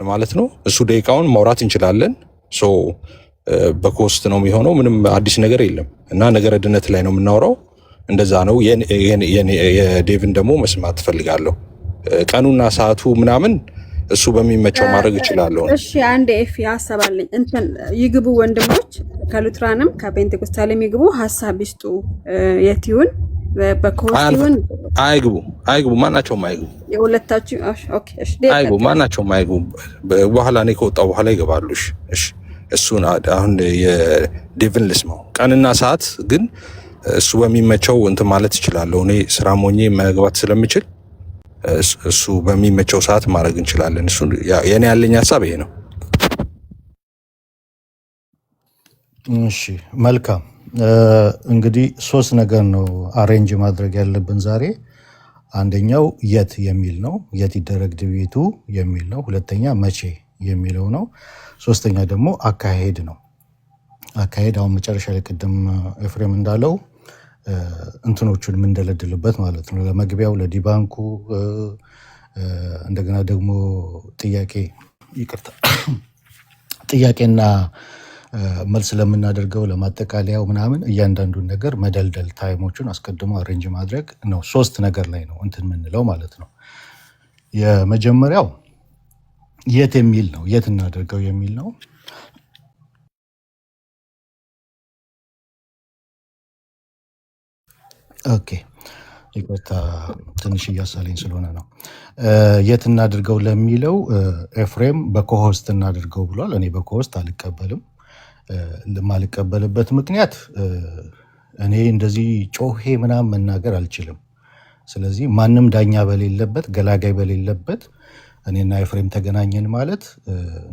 ማለት ነው። እሱ ደቂቃውን ማውራት እንችላለን። ሶ በኮስት ነው የሚሆነው። ምንም አዲስ ነገር የለም እና ነገረ ድነት ላይ ነው የምናወራው። እንደዛ ነው። የዴቭን ደግሞ መስማት ትፈልጋለሁ። ቀኑና ሰዓቱ ምናምን እሱ በሚመቸው ማድረግ እችላለሁ። እሺ አንድ ኤፍ ሀሳብ አለኝ። እንትን ይግቡ ወንድሞች ከሉትራንም ከፔንቴኮስታልም ይግቡ፣ ሀሳብ ይስጡ። የቲውን በኮስቲውን አይግቡ፣ ማናቸውም አይግቡ። የሁለታችሁ ኦኬ፣ እሺ አይግቡ፣ ማናቸውም አይግቡ። በኋላ እኔ ከወጣሁ በኋላ ይገባሉ። እሺ እሱን አሁን የዴቭን ልስማው። ቀንና ሰዓት ግን እሱ በሚመቸው እንትን ማለት እችላለሁ። እኔ ስራ ሞኜ መግባት ስለምችል እሱ በሚመቸው ሰዓት ማድረግ እንችላለን። እሱ የኔ ያለኝ ሀሳብ ይሄ ነው። እሺ መልካም። እንግዲህ ሶስት ነገር ነው አሬንጅ ማድረግ ያለብን ዛሬ። አንደኛው የት የሚል ነው፣ የት ይደረግ ድቤቱ የሚል ነው። ሁለተኛ መቼ የሚለው ነው። ሶስተኛ ደግሞ አካሄድ ነው። አካሄድ አሁን መጨረሻ ላይ ቅድም ኤፍሬም እንዳለው እንትኖቹን የምንደለድልበት ማለት ነው። ለመግቢያው ለዲባንኩ እንደገና ደግሞ ጥያቄና መልስ ለምናደርገው ለማጠቃለያው ምናምን እያንዳንዱን ነገር መደልደል ታይሞቹን አስቀድሞ አሬንጅ ማድረግ ነው። ሶስት ነገር ላይ ነው እንትን የምንለው ማለት ነው። የመጀመሪያው የት የሚል ነው፣ የት እናደርገው የሚል ነው። ኦኬ ይቅርታ ትንሽ እያሳለኝ ስለሆነ ነው። የት እናድርገው ለሚለው ኤፍሬም በኮሆስት እናድርገው ብሏል። እኔ በኮሆስት አልቀበልም። የማልቀበልበት ምክንያት እኔ እንደዚህ ጮሄ ምናምን መናገር አልችልም። ስለዚህ ማንም ዳኛ በሌለበት ገላጋይ በሌለበት እኔና ኤፍሬም ተገናኘን ማለት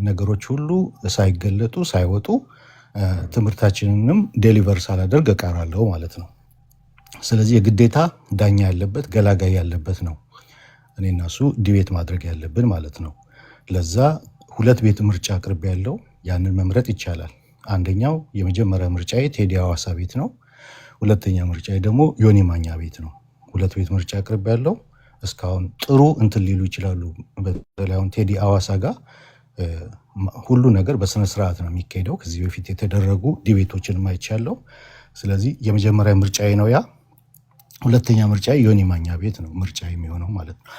ነገሮች ሁሉ ሳይገለጡ ሳይወጡ ትምህርታችንንም ዴሊቨር ሳላደርግ እቀራለሁ ማለት ነው። ስለዚህ የግዴታ ዳኛ ያለበት ገላጋይ ያለበት ነው እኔና እሱ ዲቤት ማድረግ ያለብን ማለት ነው። ለዛ ሁለት ቤት ምርጫ አቅርብ ያለው ያንን መምረጥ ይቻላል። አንደኛው የመጀመሪያ ምርጫዬ ቴዲ አዋሳ ቤት ነው። ሁለተኛ ምርጫዬ ደግሞ ዮኒ ማኛ ቤት ነው። ሁለት ቤት ምርጫ አቅርብ ያለው እስካሁን ጥሩ እንትን ሊሉ ይችላሉ። በተለይ አሁን ቴዲ አዋሳ ጋር ሁሉ ነገር በስነ ስርዓት ነው የሚካሄደው። ከዚህ በፊት የተደረጉ ዲቤቶችን ማይቻለው። ስለዚህ የመጀመሪያ ምርጫዬ ነው ያ። ሁለተኛ ምርጫዬ ዮኒ ማኛ ቤት ነው ምርጫ የሚሆነው ማለት ነው።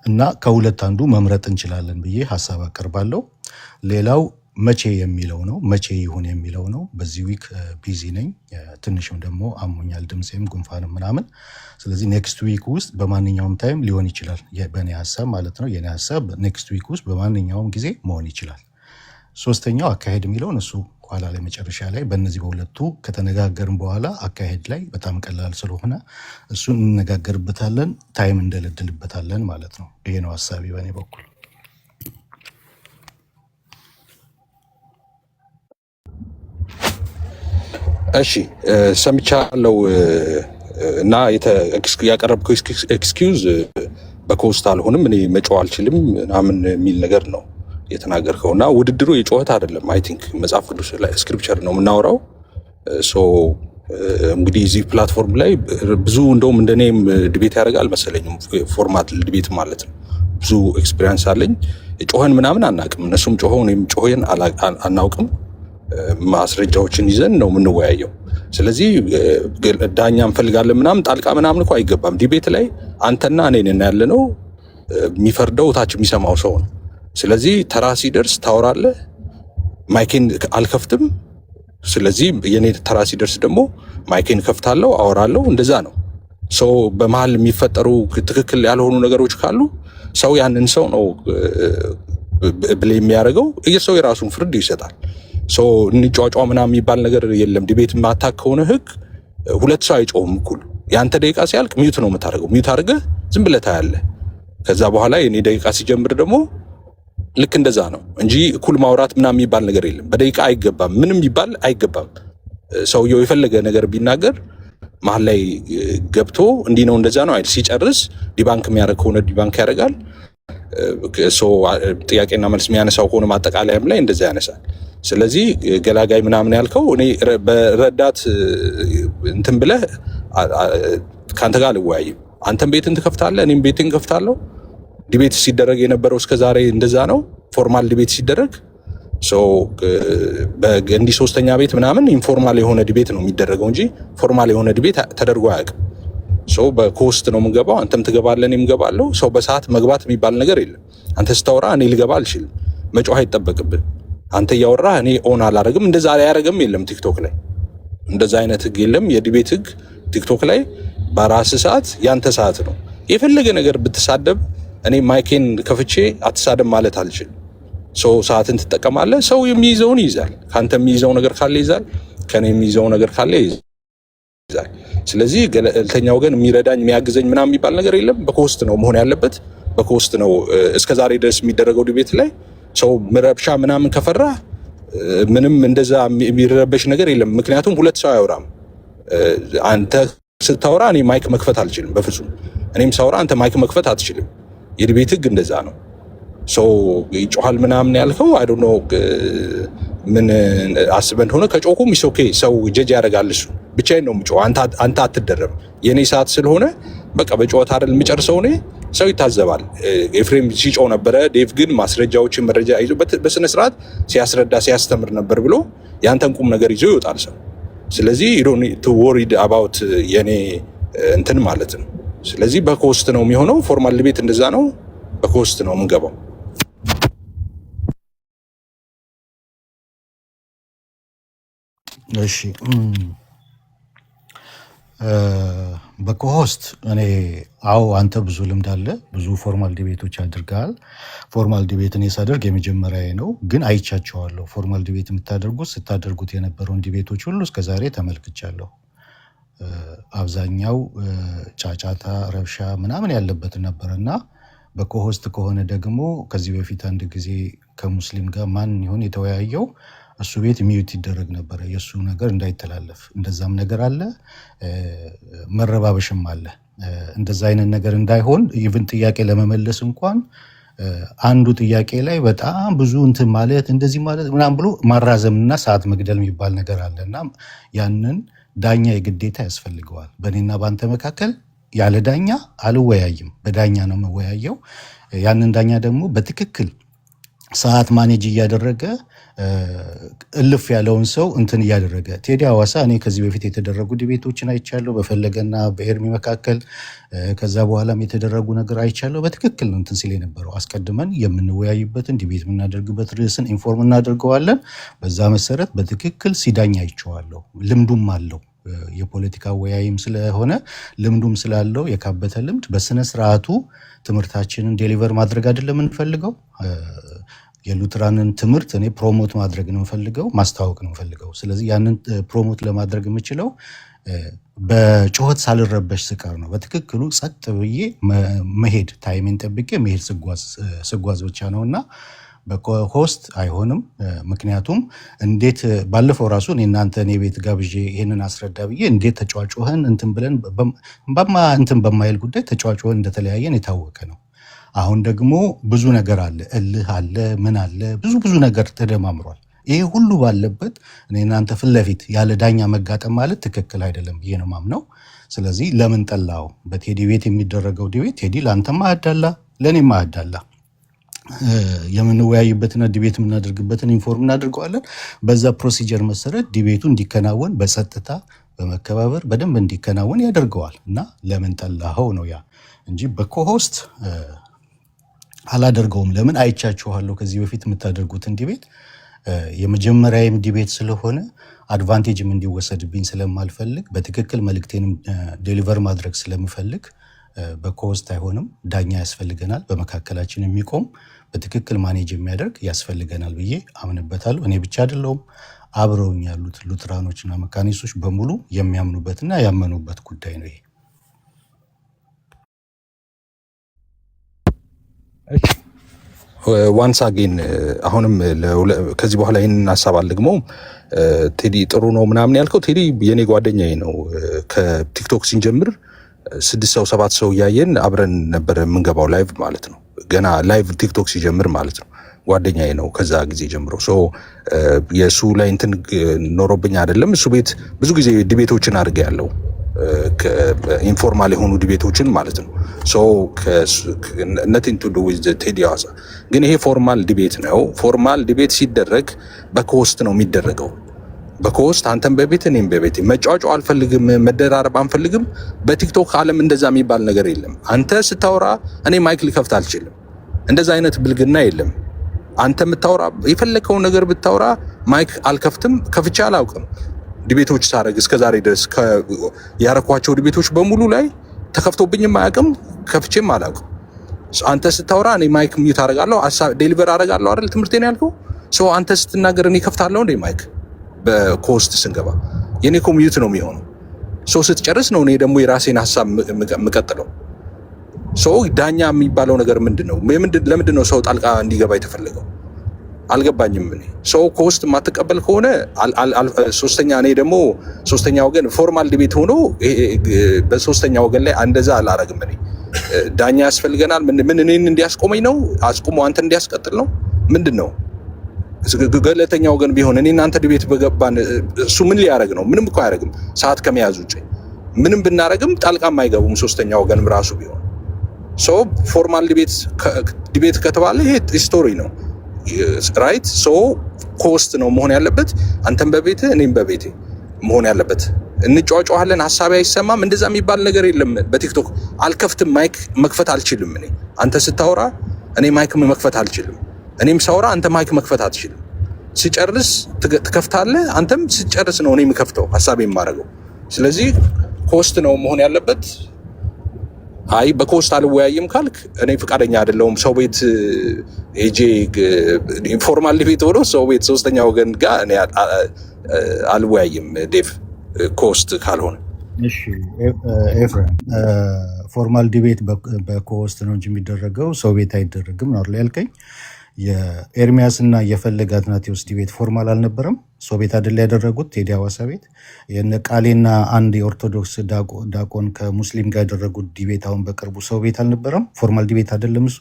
እና ከሁለት አንዱ መምረጥ እንችላለን ብዬ ሀሳብ አቀርባለሁ። ሌላው መቼ የሚለው ነው። መቼ ይሁን የሚለው ነው። በዚህ ዊክ ቢዚ ነኝ፣ ትንሽም ደግሞ አሞኛል፣ ድምፄም ጉንፋንም ምናምን። ስለዚህ ኔክስት ዊክ ውስጥ በማንኛውም ታይም ሊሆን ይችላል፣ በእኔ ሀሳብ ማለት ነው። የኔ ሀሳብ ኔክስት ዊክ ውስጥ በማንኛውም ጊዜ መሆን ይችላል። ሶስተኛው አካሄድ የሚለውን እሱ ኋላ ላይ መጨረሻ ላይ በእነዚህ በሁለቱ ከተነጋገርን በኋላ አካሄድ ላይ በጣም ቀላል ስለሆነ እሱን እንነጋገርበታለን፣ ታይም እንደለድልበታለን ማለት ነው። ይሄ ነው ሀሳቢ በእኔ በኩል። እሺ ሰምቻለሁ እና ያቀረብከው ኤክስኪውዝ በኮስት አልሆንም እኔ መጮህ አልችልም ምናምን የሚል ነገር ነው የተናገርከው። እና ውድድሩ የጮኸት አይደለም። አይ ቲንክ መጽሐፍ ቅዱስ ላይ ስክሪፕቸር ነው የምናወራው። እንግዲህ እዚህ ፕላትፎርም ላይ ብዙ እንደውም እንደኔም ድቤት ያደርጋል መሰለኝም ፎርማት ድቤት ማለት ነው። ብዙ ኤክስፒሪየንስ አለኝ። ጮኸን ምናምን አናውቅም። እነሱም ጮኸው እኔም ጮኸን አናውቅም። ማስረጃዎችን ይዘን ነው የምንወያየው። ስለዚህ ዳኛ እንፈልጋለን ምናምን ጣልቃ ምናምን እኮ አይገባም። ዲቤት ላይ አንተና እኔ ነን ያለነው። የሚፈርደው ታች የሚሰማው ሰው ነው። ስለዚህ ተራ ሲደርስ ታወራለህ። ማይኬን አልከፍትም። ስለዚህ የኔ ተራ ሲደርስ ደግሞ ማይኬን ከፍታለሁ፣ አወራለሁ። እንደዛ ነው። ሰው በመሀል የሚፈጠሩ ትክክል ያልሆኑ ነገሮች ካሉ ሰው ያንን ሰው ነው ብለ የሚያደርገው። ሰው የራሱን ፍርድ ይሰጣል። ሰው እንጫጫ ምናምን የሚባል ነገር የለም። ዲቤት ማታክ ከሆነ ህግ ሁለት ሰው አይጮህም እኩል። ያንተ ደቂቃ ሲያልቅ ሚዩት ነው የምታደርገው። ሚዩት አድርገህ ዝም ብለህ ታያለህ። ከዛ በኋላ የኔ ደቂቃ ሲጀምር ደግሞ ልክ እንደዛ ነው እንጂ እኩል ማውራት ምናምን የሚባል ነገር የለም። በደቂቃ አይገባም፣ ምንም ይባል አይገባም። ሰውየው የፈለገ ነገር ቢናገር መሀል ላይ ገብቶ እንዲህ ነው እንደዛ ነው አይደል፣ ሲጨርስ ዲባንክ የሚያደርግ ከሆነ ዲባንክ ያደርጋል። ጥያቄና መልስ የሚያነሳው ከሆነ ማጠቃለያም ላይ እንደዛ ያነሳል። ስለዚህ ገላጋይ ምናምን ያልከው እኔ በረዳት እንትን ብለህ ከአንተ ጋር አልወያይም። አንተም ቤትን ትከፍታለህ፣ እኔም ቤትን ከፍታለሁ። ዲቤት ሲደረግ የነበረው እስከዛሬ እንደዛ ነው። ፎርማል ዲቤት ሲደረግ እንዲህ ሶስተኛ ቤት ምናምን ኢንፎርማል የሆነ ዲቤት ነው የሚደረገው እንጂ ፎርማል የሆነ ዲቤት ተደርጎ አያውቅም። በኮስት ነው የምንገባው። አንተም ትገባለህ፣ እኔም እገባለሁ። ሰው በሰዓት መግባት የሚባል ነገር የለም። አንተ ስታወራ እኔ ልገባ አልችልም። መጮህ አይጠበቅብን። አንተ እያወራህ እኔ ኦን አላደርግም። እንደዛ ላይ ያደረግም የለም ቲክቶክ ላይ እንደዛ አይነት ህግ የለም። የዲቤት ህግ ቲክቶክ ላይ በራስ ሰዓት ያንተ ሰዓት ነው። የፈለገ ነገር ብትሳደብ እኔ ማይኬን ከፍቼ አትሳደብ ማለት አልችልም። ሰዓትን ትጠቀማለህ። ሰው የሚይዘውን ይይዛል። ካንተ የሚይዘው ነገር ካለ ይይዛል፣ ከኔ የሚይዘው ነገር ካለ ይይዛል። ስለዚህ ገለልተኛ ወገን የሚረዳኝ የሚያግዘኝ ምናምን የሚባል ነገር የለም። በኮስት ነው መሆን ያለበት። በኮስት ነው እስከዛሬ ድረስ የሚደረገው ዲቤት ላይ ሰው ረብሻ ምናምን ከፈራ ምንም እንደዛ የሚረበሽ ነገር የለም። ምክንያቱም ሁለት ሰው አያወራም። አንተ ስታወራ እኔ ማይክ መክፈት አልችልም በፍጹም። እኔም ሳወራ አንተ ማይክ መክፈት አትችልም። የዲቤት ህግ እንደዛ ነው። ሰው ይጮሃል ምናምን ያልከው አይ ዶንት ኖ ምን አስበህ እንደሆነ ከጮኩም ኢስ ኦኬ። ሰው ጀጅ ያደርጋል። እሱ ብቻዬን ነው የምጮህ። አንተ አትደረም። የኔ ሰዓት ስለሆነ በቃ በጨዋታ አይደል የምጨርሰው። እኔ ሰው ይታዘባል። ኤፍሬም ሲጮህ ነበረ። ዴቭ ግን ማስረጃዎችን መረጃ ይዞ በስነ ስርዓት ሲያስረዳ ሲያስተምር ነበር ብሎ ያንተን ቁም ነገር ይዞ ይወጣል ሰው። ስለዚህ you don't need to worried about የኔ እንትን ማለት ነው። ስለዚህ በኮስት ነው የሚሆነው። ፎርማል ዲቤት እንደዛ ነው። በኮስት ነው የምንገባው። እሺ በኮሆስት እኔ አንተ ብዙ ልምድ አለ፣ ብዙ ፎርማል ዲቤቶች አድርገሃል። ፎርማል ዲቤት እኔ ሳደርግ የመጀመሪያ ነው፣ ግን አይቻቸዋለሁ። ፎርማል ዲቤት ስታደርጉት የነበረውን ዲቤቶች ሁሉ እስከዛሬ ተመልክቻለሁ። አብዛኛው ጫጫታ፣ ረብሻ ምናምን ያለበት ነበር እና በኮሆስት ከሆነ ደግሞ ከዚህ በፊት አንድ ጊዜ ከሙስሊም ጋር ማን ይሆን የተወያየው እሱ ቤት ሚዩት ይደረግ ነበረ፣ የእሱ ነገር እንዳይተላለፍ። እንደዛም ነገር አለ፣ መረባበሽም አለ። እንደዛ አይነት ነገር እንዳይሆን ኢቭን ጥያቄ ለመመለስ እንኳን አንዱ ጥያቄ ላይ በጣም ብዙ እንትን ማለት እንደዚህ ማለት ምናምን ብሎ ማራዘምና ሰዓት መግደል የሚባል ነገር አለ እና ያንን ዳኛ የግዴታ ያስፈልገዋል። በእኔና በአንተ መካከል ያለ ዳኛ አልወያይም፣ በዳኛ ነው የምወያየው። ያንን ዳኛ ደግሞ በትክክል ሰዓት ማኔጅ እያደረገ እልፍ ያለውን ሰው እንትን እያደረገ ቴዲ ሐዋሳ እኔ ከዚህ በፊት የተደረጉ ዲቤቶችን አይቻለሁ፣ በፈለገና በኤርሚ መካከል። ከዛ በኋላም የተደረጉ ነገር አይቻለሁ። በትክክል ነው እንትን ሲል የነበረው። አስቀድመን የምንወያይበትን ዲቤት የምናደርግበት ርዕስን ኢንፎርም እናደርገዋለን። በዛ መሰረት በትክክል ሲዳኝ አይቼዋለሁ። ልምዱም አለው፣ የፖለቲካ ወያይም ስለሆነ ልምዱም ስላለው የካበተ ልምድ በስነ ስርዓቱ ትምህርታችንን ዴሊቨር ማድረግ አይደለም የምንፈልገው። የሉትራንን ትምህርት እኔ ፕሮሞት ማድረግ ነው የምፈልገው፣ ማስተዋወቅ ነው የምፈልገው። ስለዚህ ያንን ፕሮሞት ለማድረግ የምችለው በጩኸት ሳልረበሽ ስቀር ነው። በትክክሉ ጸጥ ብዬ መሄድ፣ ታይሜን ጠብቄ መሄድ ስጓዝ ብቻ ነው እና በሆስት አይሆንም። ምክንያቱም እንዴት ባለፈው ራሱ እናንተ እኔ ቤት ጋብዤ ይህንን አስረዳ ብዬ እንዴት ተጫዋጭህን እንትን ብለን እንትን በማይል ጉዳይ ተጫዋጭህን እንደተለያየን የታወቀ ነው። አሁን ደግሞ ብዙ ነገር አለ፣ እልህ አለ፣ ምን አለ፣ ብዙ ነገር ተደማምሯል። ይሄ ሁሉ ባለበት እኔ እናንተ ፊት ለፊት ያለ ዳኛ መጋጠም ማለት ትክክል አይደለም ብዬ ነው ማምነው። ስለዚህ ለምን ጠላው? በቴዲ ቤት የሚደረገው ዲቤት ቴዲ ለአንተም አያዳላ፣ ለእኔም አያዳላ። የምንወያይበትና ዲቤት የምናደርግበትን ኢንፎርም እናደርገዋለን። በዛ ፕሮሲጀር መሰረት ዲቤቱ እንዲከናወን በጸጥታ በመከባበር በደንብ እንዲከናወን ያደርገዋል እና ለምን ጠላኸው ነው ያ እንጂ በኮሆስት አላደርገውም። ለምን አይቻችኋለሁ ከዚህ በፊት የምታደርጉትን ዲቤት። የመጀመሪያም ዲቤት ስለሆነ አድቫንቴጅም እንዲወሰድብኝ ስለማልፈልግ በትክክል መልእክቴንም ዴሊቨር ማድረግ ስለምፈልግ በኮስት አይሆንም። ዳኛ ያስፈልገናል፣ በመካከላችን የሚቆም በትክክል ማኔጅ የሚያደርግ ያስፈልገናል ብዬ አምንበታለሁ። እኔ ብቻ አይደለሁም፣ አብረውኝ ያሉት ሉትራኖችና መካኒሶች በሙሉ የሚያምኑበትና ያመኑበት ጉዳይ ነው ይሄ። ዋንስ አጌን አሁንም ከዚህ በኋላ ይህንን ሀሳብ አልደግመውም። ቴዲ ጥሩ ነው ምናምን ያልከው ቴዲ የኔ ጓደኛዬ ነው። ከቲክቶክ ሲንጀምር 6 ሰው 7 ሰው እያየን አብረን ነበር የምንገባው ላይቭ ማለት ነው። ገና ላይቭ ቲክቶክ ሲጀምር ማለት ነው። ጓደኛዬ ነው ከዛ ጊዜ ጀምሮ። የእሱ ላይ እንትን ኖሮብኝ አይደለም። እሱ ቤት ብዙ ጊዜ ዲቤቶችን አድርጌያለሁ ኢንፎርማል የሆኑ ዲቤቶችን ማለት ነው። ሶ ነቲንግ ቱ ዱ ዊዝ ቴዲ ሐዋሳ። ግን ይሄ ፎርማል ዲቤት ነው። ፎርማል ዲቤት ሲደረግ በኮስት ነው የሚደረገው። በኮስት አንተም በቤት እኔም በቤት መጫወጫው አልፈልግም፣ መደራረብ አንፈልግም። በቲክቶክ ዓለም እንደዛ የሚባል ነገር የለም። አንተ ስታወራ እኔ ማይክ ልከፍት አልችልም። እንደዛ አይነት ብልግና የለም። አንተ የምታወራ የፈለከውን ነገር ብታወራ ማይክ አልከፍትም፣ ከፍቼ አላውቅም። ዲቤቶች ሳረግ እስከዛሬ ድረስ ያረኳቸው ዲቤቶች በሙሉ ላይ ተከፍቶብኝም አያውቅም፣ ከፍቼም አላውቅም። አንተ ስታወራ እኔ ማይክ ሚዩት አደርጋለሁ፣ ዴሊቨር አደርጋለሁ አይደል? ትምህርቴን ያልከው ሰው አንተ ስትናገር እኔ ከፍታለሁ እንደ ማይክ በኮስት ስንገባ የኔ ኮሚዩት ነው የሚሆነው። ሶ ስትጨርስ ነው እኔ ደግሞ የራሴን ሐሳብ የምቀጥለው። ሶ ዳኛ የሚባለው ነገር ምንድነው? ለምንድን ነው ሰው ጣልቃ እንዲገባ የተፈለገው? አልገባኝም። እኔ ሰው ኮስት የማትቀበል ከሆነ ሶስተኛ እኔ ደግሞ ሶስተኛ ወገን ፎርማል ዲቤት ሆኖ በሶስተኛ ወገን ላይ እንደዛ አላረግም። እኔ ዳኛ ያስፈልገናል። ምን እኔን እንዲያስቆመኝ ነው? አስቆሞ አንተ እንዲያስቀጥል ነው? ምንድን ነው? ገለልተኛ ወገን ቢሆን እኔ እናንተ ዲቤት በገባን እሱ ምን ሊያረግ ነው? ምንም እኮ አያረግም። ሰዓት ከመያዝ ውጭ ምንም ብናረግም ጣልቃም አይገቡም። ሶስተኛ ወገንም ራሱ ቢሆን ሶ ፎርማል ዲቤት ከተባለ ይሄ ስቶሪ ነው ራይት። ሶ ኮስት ነው መሆን ያለበት። አንተም በቤት እኔም በቤቴ መሆን ያለበት። እንጫዋጫዋለን፣ ሐሳቤ አይሰማም፣ እንደዛ የሚባል ነገር የለም። በቲክቶክ አልከፍትም፣ ማይክ መክፈት አልችልም። እኔ አንተ ስታወራ እኔ ማይክ መክፈት አልችልም። እኔም ሳወራ አንተ ማይክ መክፈት አትችልም። ሲጨርስ ትከፍታለህ፣ አንተም ሲጨርስ ነው እኔ የምከፍተው ሐሳቤ የማደርገው። ስለዚህ ኮስት ነው መሆን ያለበት። አይ በኮስት አልወያይም ካልክ እኔ ፍቃደኛ አይደለሁም። ሰው ቤት ሄጄ ኢንፎርማል ዲቤት ሆኖ ሰው ቤት ሶስተኛ ወገን ጋር እኔ አልወያይም ዴቭ፣ ኮስት ካልሆነ። እሺ ኤፍሬም፣ ፎርማል ዲቤት በኮስት ነው እንጂ የሚደረገው ሰው ቤት አይደረግም ነው ያልከኝ። የኤርሚያስ እና የፈለገ አትናቴዎስ ዲቤት ፎርማል አልነበረም? ሰው ቤት አይደለ ያደረጉት? ቴዲ ሐዋሳ ቤት የነ ቃሌና አንድ የኦርቶዶክስ ዳቆን ከሙስሊም ጋር ያደረጉት ዲቤት አሁን በቅርቡ ሰው ቤት አልነበረም? ፎርማል ዲቤት አይደለም እሱ?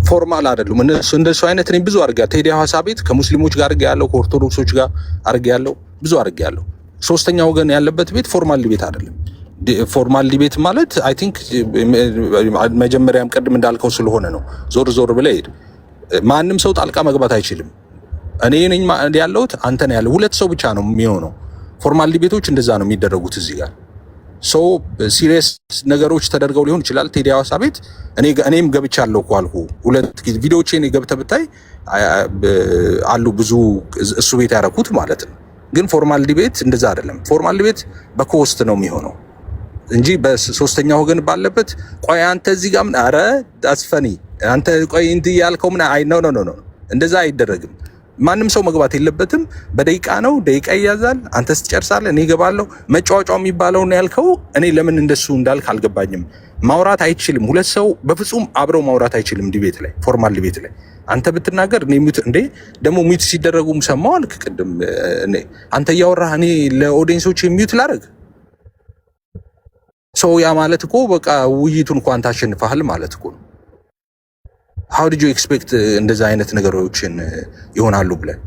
ፎርማል አይደሉም እነሱ። እንደሱ አይነት እኔ ብዙ አድርጌያለሁ። ቴዲ ሐዋሳ ቤት ከሙስሊሞች ጋር አድርጌያለሁ፣ ከኦርቶዶክሶች ጋር አድርጌያለሁ፣ ብዙ አድርጌያለሁ። ሶስተኛ ወገን ያለበት ቤት ፎርማል ዲቤት አይደለም። ፎርማል ዲቤት ማለት አይ ቲንክ መጀመሪያም ቅድም እንዳልከው ስለሆነ ነው። ዞር ዞር ብለህ ሄድ። ማንም ሰው ጣልቃ መግባት አይችልም። እኔ ነኝ ያለሁት፣ አንተ ነህ ያለው፣ ሁለት ሰው ብቻ ነው የሚሆነው። ፎርማል ዲቤቶች እንደዛ ነው የሚደረጉት። እዚህ ጋር ሰው ሲሪየስ ነገሮች ተደርገው ሊሆን ይችላል። ቴዲ ሐዋሳ ቤት እኔም ገብቻለሁ እኮ አልኩህ። ሁለት ቪዲዮዎቼን ገብተህ ብታይ አሉ ብዙ እሱ ቤት ያደረኩት ማለት ነው። ግን ፎርማል ዲቤት እንደዛ አይደለም። ፎርማል ዲቤት በኮስት ነው የሚሆነው እንጂ በሶስተኛ ወገን ባለበት ቆይ አንተ እዚህ ጋር ምን አረ አስፈኒ አንተ ቆይ እንት ያልከው ምን አይ ኖ እንደዛ አይደረግም። ማንም ሰው መግባት የለበትም። በደቂቃ ነው፣ ደቂቃ ይያዛል። አንተ ስትጨርሳለህ እኔ እገባለሁ። መጫወጫው የሚባለው ነው ያልከው። እኔ ለምን እንደሱ እንዳልክ አልገባኝም። ማውራት አይችልም። ሁለት ሰው በፍጹም አብረው ማውራት አይችልም ዲቤት ላይ፣ ፎርማል ዲቤት ላይ አንተ ብትናገር እኔ ሚውት እንዴ ደግሞ ሚውት ሲደረጉም ሰማው አልክ ቅድም። እኔ አንተ እያወራህ እኔ ለኦዲየንሶች ሚውት ላደርግ ሰው ያ ማለት እኮ በቃ ውይይቱን እንኳን ታሸንፈሃል ማለት እኮ ነው። how did you expect እንደዛ አይነት ነገሮችን ይሆናሉ ብለህ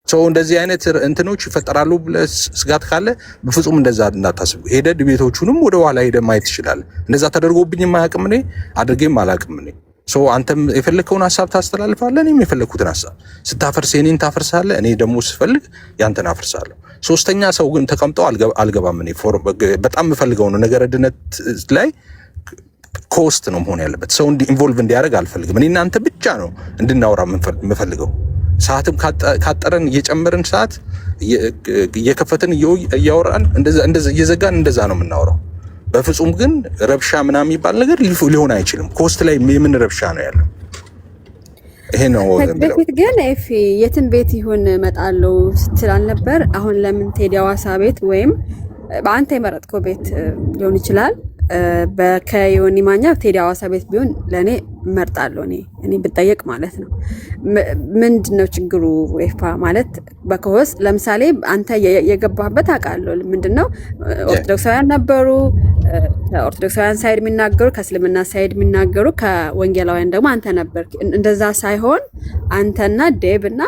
ሰው እንደዚህ አይነት እንትኖች ይፈጠራሉ ብለህ ስጋት ካለ በፍጹም እንደዛ እንዳታስብ። ሄደህ ዲቤቶቹንም ወደ ኋላ ሄደህ ማየት ትችላለህ። እንደዛ ተደርጎብኝ የማያውቅም እኔ አድርጌም አላውቅም። እኔ ሰው አንተም የፈለከውን ሐሳብ ታስተላልፋለህ፣ እኔም የፈለኩትን ሐሳብ ስታፈርስ የኔን ታፈርሳለህ፣ እኔ ደግሞ ስፈልግ ያንተን አፈርሳለሁ። ሶስተኛ ሰው ግን ተቀምጠው አልገባም። እኔ በጣም የምፈልገው ነው ነገር ድነት ላይ ኮስት ነው መሆን ያለበት። ሰው ኢንቮልቭ እንዲያደርግ አልፈልግም። እኔ እናንተ ብቻ ነው እንድናወራ የምፈልገው። ሰዓትም ካጠረን እየጨመርን ሰዓት እየከፈትን እያወራን እንደዛ እየዘጋን እንደዛ ነው የምናወራው። በፍጹም ግን ረብሻ ምናምን የሚባል ነገር ሊሆን አይችልም። ኮስት ላይ የምን ረብሻ ነው ያለው? ይሄ ነው። በፊት ግን ኤፊ የትን ቤት ይሁን እመጣለሁ ስትል አልነበር? አሁን ለምን ቴዲ ሐዋሳ ቤት ወይም በአንተ የመረጥከው ቤት ሊሆን ይችላል። ከዮኒ ማኛ ቴዲ ሐዋሳ ቤት ቢሆን ለእኔ እመርጣለሁ። እኔ ብጠየቅ ማለት ነው። ምንድነው ችግሩ? ኤፋ ማለት በኮስ ለምሳሌ አንተ የገባህበት አውቃለሁ። ምንድነው ኦርቶዶክሳውያን ነበሩ፣ ከኦርቶዶክሳውያን ሳይድ የሚናገሩ ከእስልምና ሳይድ የሚናገሩ ከወንጌላውያን ደግሞ አንተ ነበር። እንደዛ ሳይሆን አንተና ዴብ እና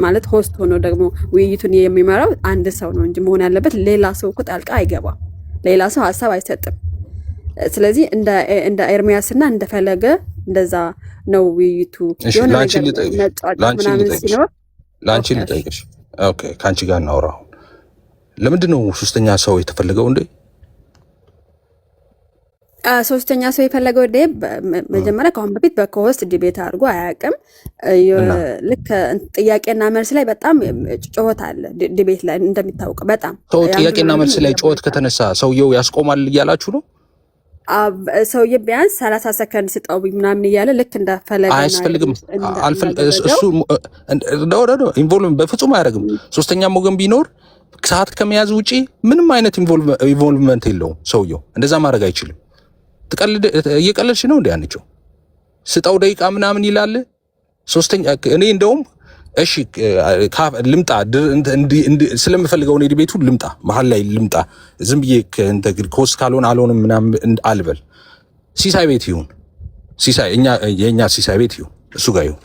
ማለት ሆስት ሆኖ ደግሞ ውይይቱን የሚመራው አንድ ሰው ነው እንጂ መሆን ያለበት ሌላ ሰው እኮ ጣልቃ አይገባም። ሌላ ሰው ሀሳብ አይሰጥም። ስለዚህ እንደ ኤርሚያስና እንደ ፈለገ እንደዛ ነው ውይይቱ። የሆነ ነገር መጫወት ምናምን ሲኖር ላንቺ ልጠይቅሽ። ኦኬ ካንቺ ጋር እናውራ። ለምንድን ነው ሶስተኛ ሰው የተፈለገው እንዴ? ሶስተኛ ሰው የፈለገው ዴብ መጀመሪያ ከአሁን በፊት በኮሆስት ዲቤት አድርጎ አያውቅም። ልክ ጥያቄና መልስ ላይ በጣም ጩኸት አለ። ዲቤት ላይ እንደሚታወቀው በጣም ሰው ጥያቄና መልስ ላይ ጩኸት ከተነሳ ሰውየው ያስቆማል እያላችሁ ነው? ሰውዬ ቢያንስ 30 ሰከንድ ስጠው ምናምን እያለ ልክ እንደፈለገ አያስፈልግም። እሱ ኢንቮልቭ በፍጹም አያደርግም። ሶስተኛም ወገን ቢኖር ሰዓት ከመያዝ ውጪ ምንም አይነት ኢንቮልቭመንት የለውም ሰውየው። እንደዛ ማድረግ አይችልም። እየቀለድሽ ነው እንዴ? አንቺው ስጠው ደቂቃ ምናምን ይላል ሶስተኛ። እኔ እንደውም እሺ ልምጣ ስለምፈልገው እኔ ቤቱ ልምጣ መሀል ላይ ልምጣ ዝም ብዬ ኮስ ካልሆነ አልሆንም ምናምን አልበል። ሲሳይ ቤት ይሁን ሲሳይ የእኛ ሲሳይ ቤት ይሁን እሱ ጋር ይሁን።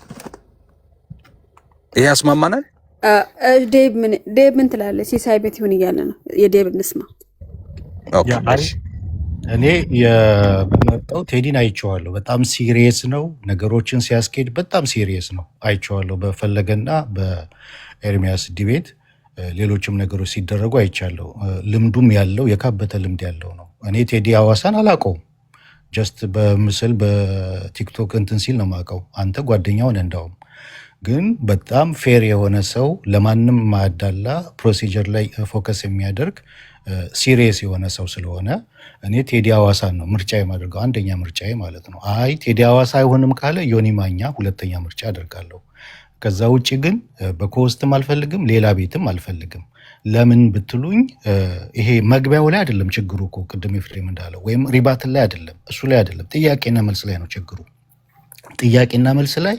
ይሄ ያስማማናል። ዴብ ምን ትላለህ? ሲሳይ ቤት ይሁን እያለ ነው። የዴብ እንስማ። እኔ የመጣው ቴዲን አይቼዋለሁ። በጣም ሲሪየስ ነው፣ ነገሮችን ሲያስኬድ በጣም ሲሪየስ ነው። አይቼዋለሁ በፈለገና በኤርሚያስ ዲቤት፣ ሌሎችም ነገሮች ሲደረጉ አይቻለሁ። ልምዱም ያለው የካበተ ልምድ ያለው ነው። እኔ ቴዲ ሐዋሳን አላውቀውም። ጀስት በምስል በቲክቶክ እንትን ሲል ነው የማውቀው። አንተ ጓደኛው ነህ እንዳውም። ግን በጣም ፌር የሆነ ሰው፣ ለማንም ማያዳላ፣ ፕሮሲጀር ላይ ፎከስ የሚያደርግ ሲሪየስ የሆነ ሰው ስለሆነ እኔ ቴዲ ሐዋሳን ነው ምርጫ የማደርገው፣ አንደኛ ምርጫዬ ማለት ነው። አይ ቴዲ ሐዋሳ አይሆንም ካለ ዮኒ ማኛ ሁለተኛ ምርጫ አደርጋለሁ። ከዛ ውጭ ግን በኮስትም አልፈልግም፣ ሌላ ቤትም አልፈልግም። ለምን ብትሉኝ ይሄ መግቢያው ላይ አይደለም ችግሩ እኮ ቅድም ኤፍሬም እንዳለው፣ ወይም ሪባትን ላይ አይደለም፣ እሱ ላይ አይደለም፣ ጥያቄና መልስ ላይ ነው ችግሩ። ጥያቄና መልስ ላይ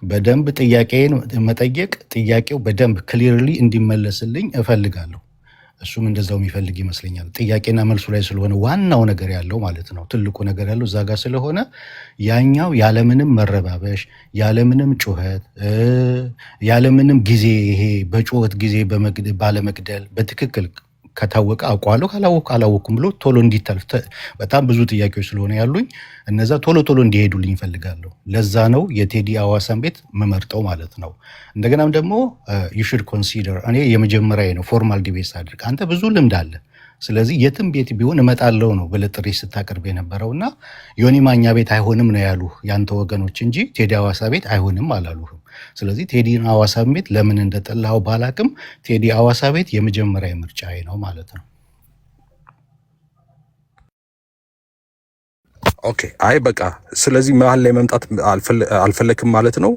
በደንብ ጥያቄን መጠየቅ፣ ጥያቄው በደንብ ክሊርሊ እንዲመለስልኝ እፈልጋለሁ። እሱም እንደዛው የሚፈልግ ይመስለኛል። ጥያቄና መልሱ ላይ ስለሆነ ዋናው ነገር ያለው ማለት ነው። ትልቁ ነገር ያለው እዛ ጋር ስለሆነ ያኛው ያለምንም መረባበሽ፣ ያለምንም ጩኸት፣ ያለምንም ጊዜ ይሄ በጩኸት ጊዜ ባለመግደል በትክክል ከታወቀ አውቀዋለሁ ካላወቅኩ አላወቅኩም ብሎ ቶሎ እንዲታልፍ በጣም ብዙ ጥያቄዎች ስለሆነ ያሉኝ እነዛ ቶሎ እንዲሄዱልኝ ይፈልጋለሁ። ለዛ ነው የቴዲ ሐዋሳን ቤት መመርጠው ማለት ነው። እንደገናም ደግሞ ዩ ሹድ ኮንሲደር እኔ የመጀመሪያ ነው ፎርማል ዲቤት አድርግ። አንተ ብዙ ልምድ አለ። ስለዚህ የትም ቤት ቢሆን እመጣለሁ ነው ብለህ ጥሪ ስታቀርብ የነበረው እና ዮኒ ማኛ ቤት አይሆንም ነው ያሉ ያንተ ወገኖች እንጂ ቴዲ ሐዋሳ ቤት አይሆንም አላሉህም። ስለዚህ ቴዲ ሐዋሳ ቤት ለምን እንደጠላኸው ባላቅም ቴዲ ሐዋሳ ቤት የመጀመሪያ ምርጫዬ ነው ማለት ነው። ኦኬ አይ በቃ ስለዚህ መሀል ላይ መምጣት አልፈለክም ማለት ነው።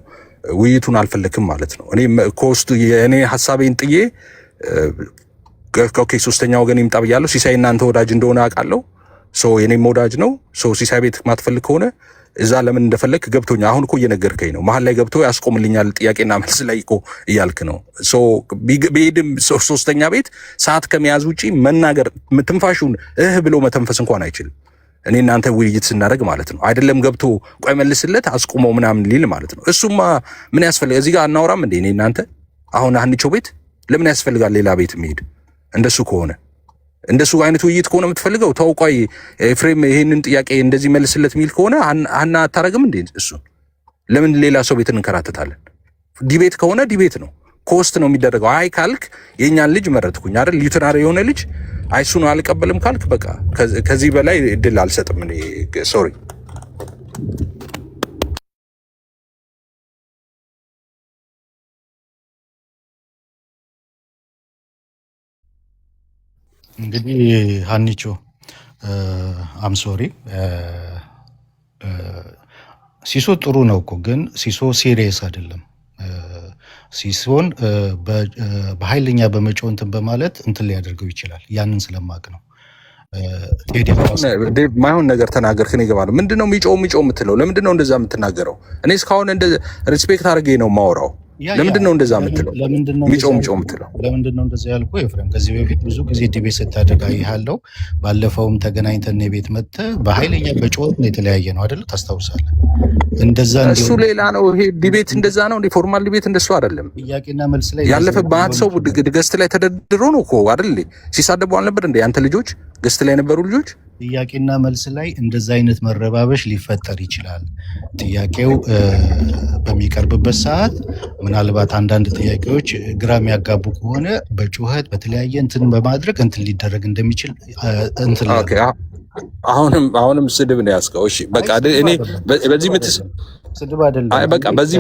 ውይይቱን አልፈለክም ማለት ነው። እኔ ኮስቱ የእኔ ሐሳቤን ጥዬ ኦኬ ሶስተኛ ወገን ይምጣ ብያለሁ። ሲሳይ እናንተ ወዳጅ እንደሆነ አውቃለሁ። የኔም ወዳጅ ነው። ሲሳይ ቤት ማትፈልግ ከሆነ እዛ ለምን እንደፈለክ ገብቶኛል። አሁን እኮ እየነገርከኝ ነው። መሀል ላይ ገብቶ ያስቆምልኛል ጥያቄና መልስ ላይ እኮ እያልክ ነው። ቢሄድም ሶስተኛ ቤት ሰዓት ከመያዝ ውጪ መናገር ትንፋሹን ብሎ መተንፈስ እንኳን አይችልም። እኔ እናንተ ውይይት ስናደርግ ማለት ነው። አይደለም ገብቶ ቆይ መልስለት አስቁመው ምናምን ሊል ማለት ነው። እሱማ ምን ያስፈልጋል? እዚህ ጋር አናወራም እንዴ? እኔ እናንተ አሁን አንቺው ቤት ለምን ያስፈልጋል ሌላ ቤት መሄድ? እንደሱ ከሆነ እንደሱ አይነት ውይይት ከሆነ የምትፈልገው ተው፣ ቆይ ኤፍሬም ይሄንን ጥያቄ እንደዚህ መልስለት የሚል ከሆነ አና አታረግም እንዴ? እሱ ለምን ሌላ ሰው ቤት እንከራተታለን? ዲቤት ከሆነ ዲቤት ነው፣ ኮስት ነው የሚደረገው። አይ ካልክ የኛን ልጅ መረጥኩኝ አይደል? ሊዩተናሪ የሆነ ልጅ አይ እሱን አልቀበልም ካልክ በቃ ከዚህ በላይ እድል አልሰጥም እኔ ሶሪ። እንግዲህ ሀኒቾ አምሶሪ ሲሶ ጥሩ ነው እኮ ግን ሲሶ ሲሪየስ አይደለም። ሲሶን በኃይለኛ በመጮህ እንትን በማለት እንትን ሊያደርገው ይችላል። ያንን ስለማቅ ነው። ማይሆን ነገር ተናገርክን ይገባል። ምንድነው የሚጮህ የምትለው? ለምንድነው እንደዛ የምትናገረው? እኔ እስካሁን እንደ ሪስፔክት አድርጌ ነው የማወራው። ለምንድን ነው እንደዛ የምትለው? ለምንድነው ሚጮህ የምትለው ለምንድነው እንደዛ ያልኩ? ኤፍሬም ከዚህ በፊት ብዙ ጊዜ ዲቤት ስታደርግ ያለው ባለፈውም ተገናኝተን ቤት መጥተህ በኃይለኛ በጩኸት ነው የተለያየ ነው አይደለ? ታስታውሳለህ? እንደዛ እሱ ሌላ ነው። ይሄ ዲቤት እንደዛ ነው። ፎርማል ዲቤት እንደሱ አይደለም። ጥያቄና መልስ ላይ ያለፈ በአት ሰው ገስት ላይ ተደርድሮ ነው እኮ አይደል? ሲሳደቡ አልነበር እንደ አንተ ልጆች ገስት ላይ የነበሩ ልጆች ጥያቄና መልስ ላይ እንደዛ አይነት መረባበሽ ሊፈጠር ይችላል። ጥያቄው በሚቀርብበት ሰዓት ምናልባት አንዳንድ ጥያቄዎች ግራ የሚያጋቡ ከሆነ በጩኸት በተለያየ እንትን በማድረግ እንትን ሊደረግ እንደሚችል እንትን አሁንም ስድብ ነው ያስቀው። እሺ በቃ እኔ በዚህ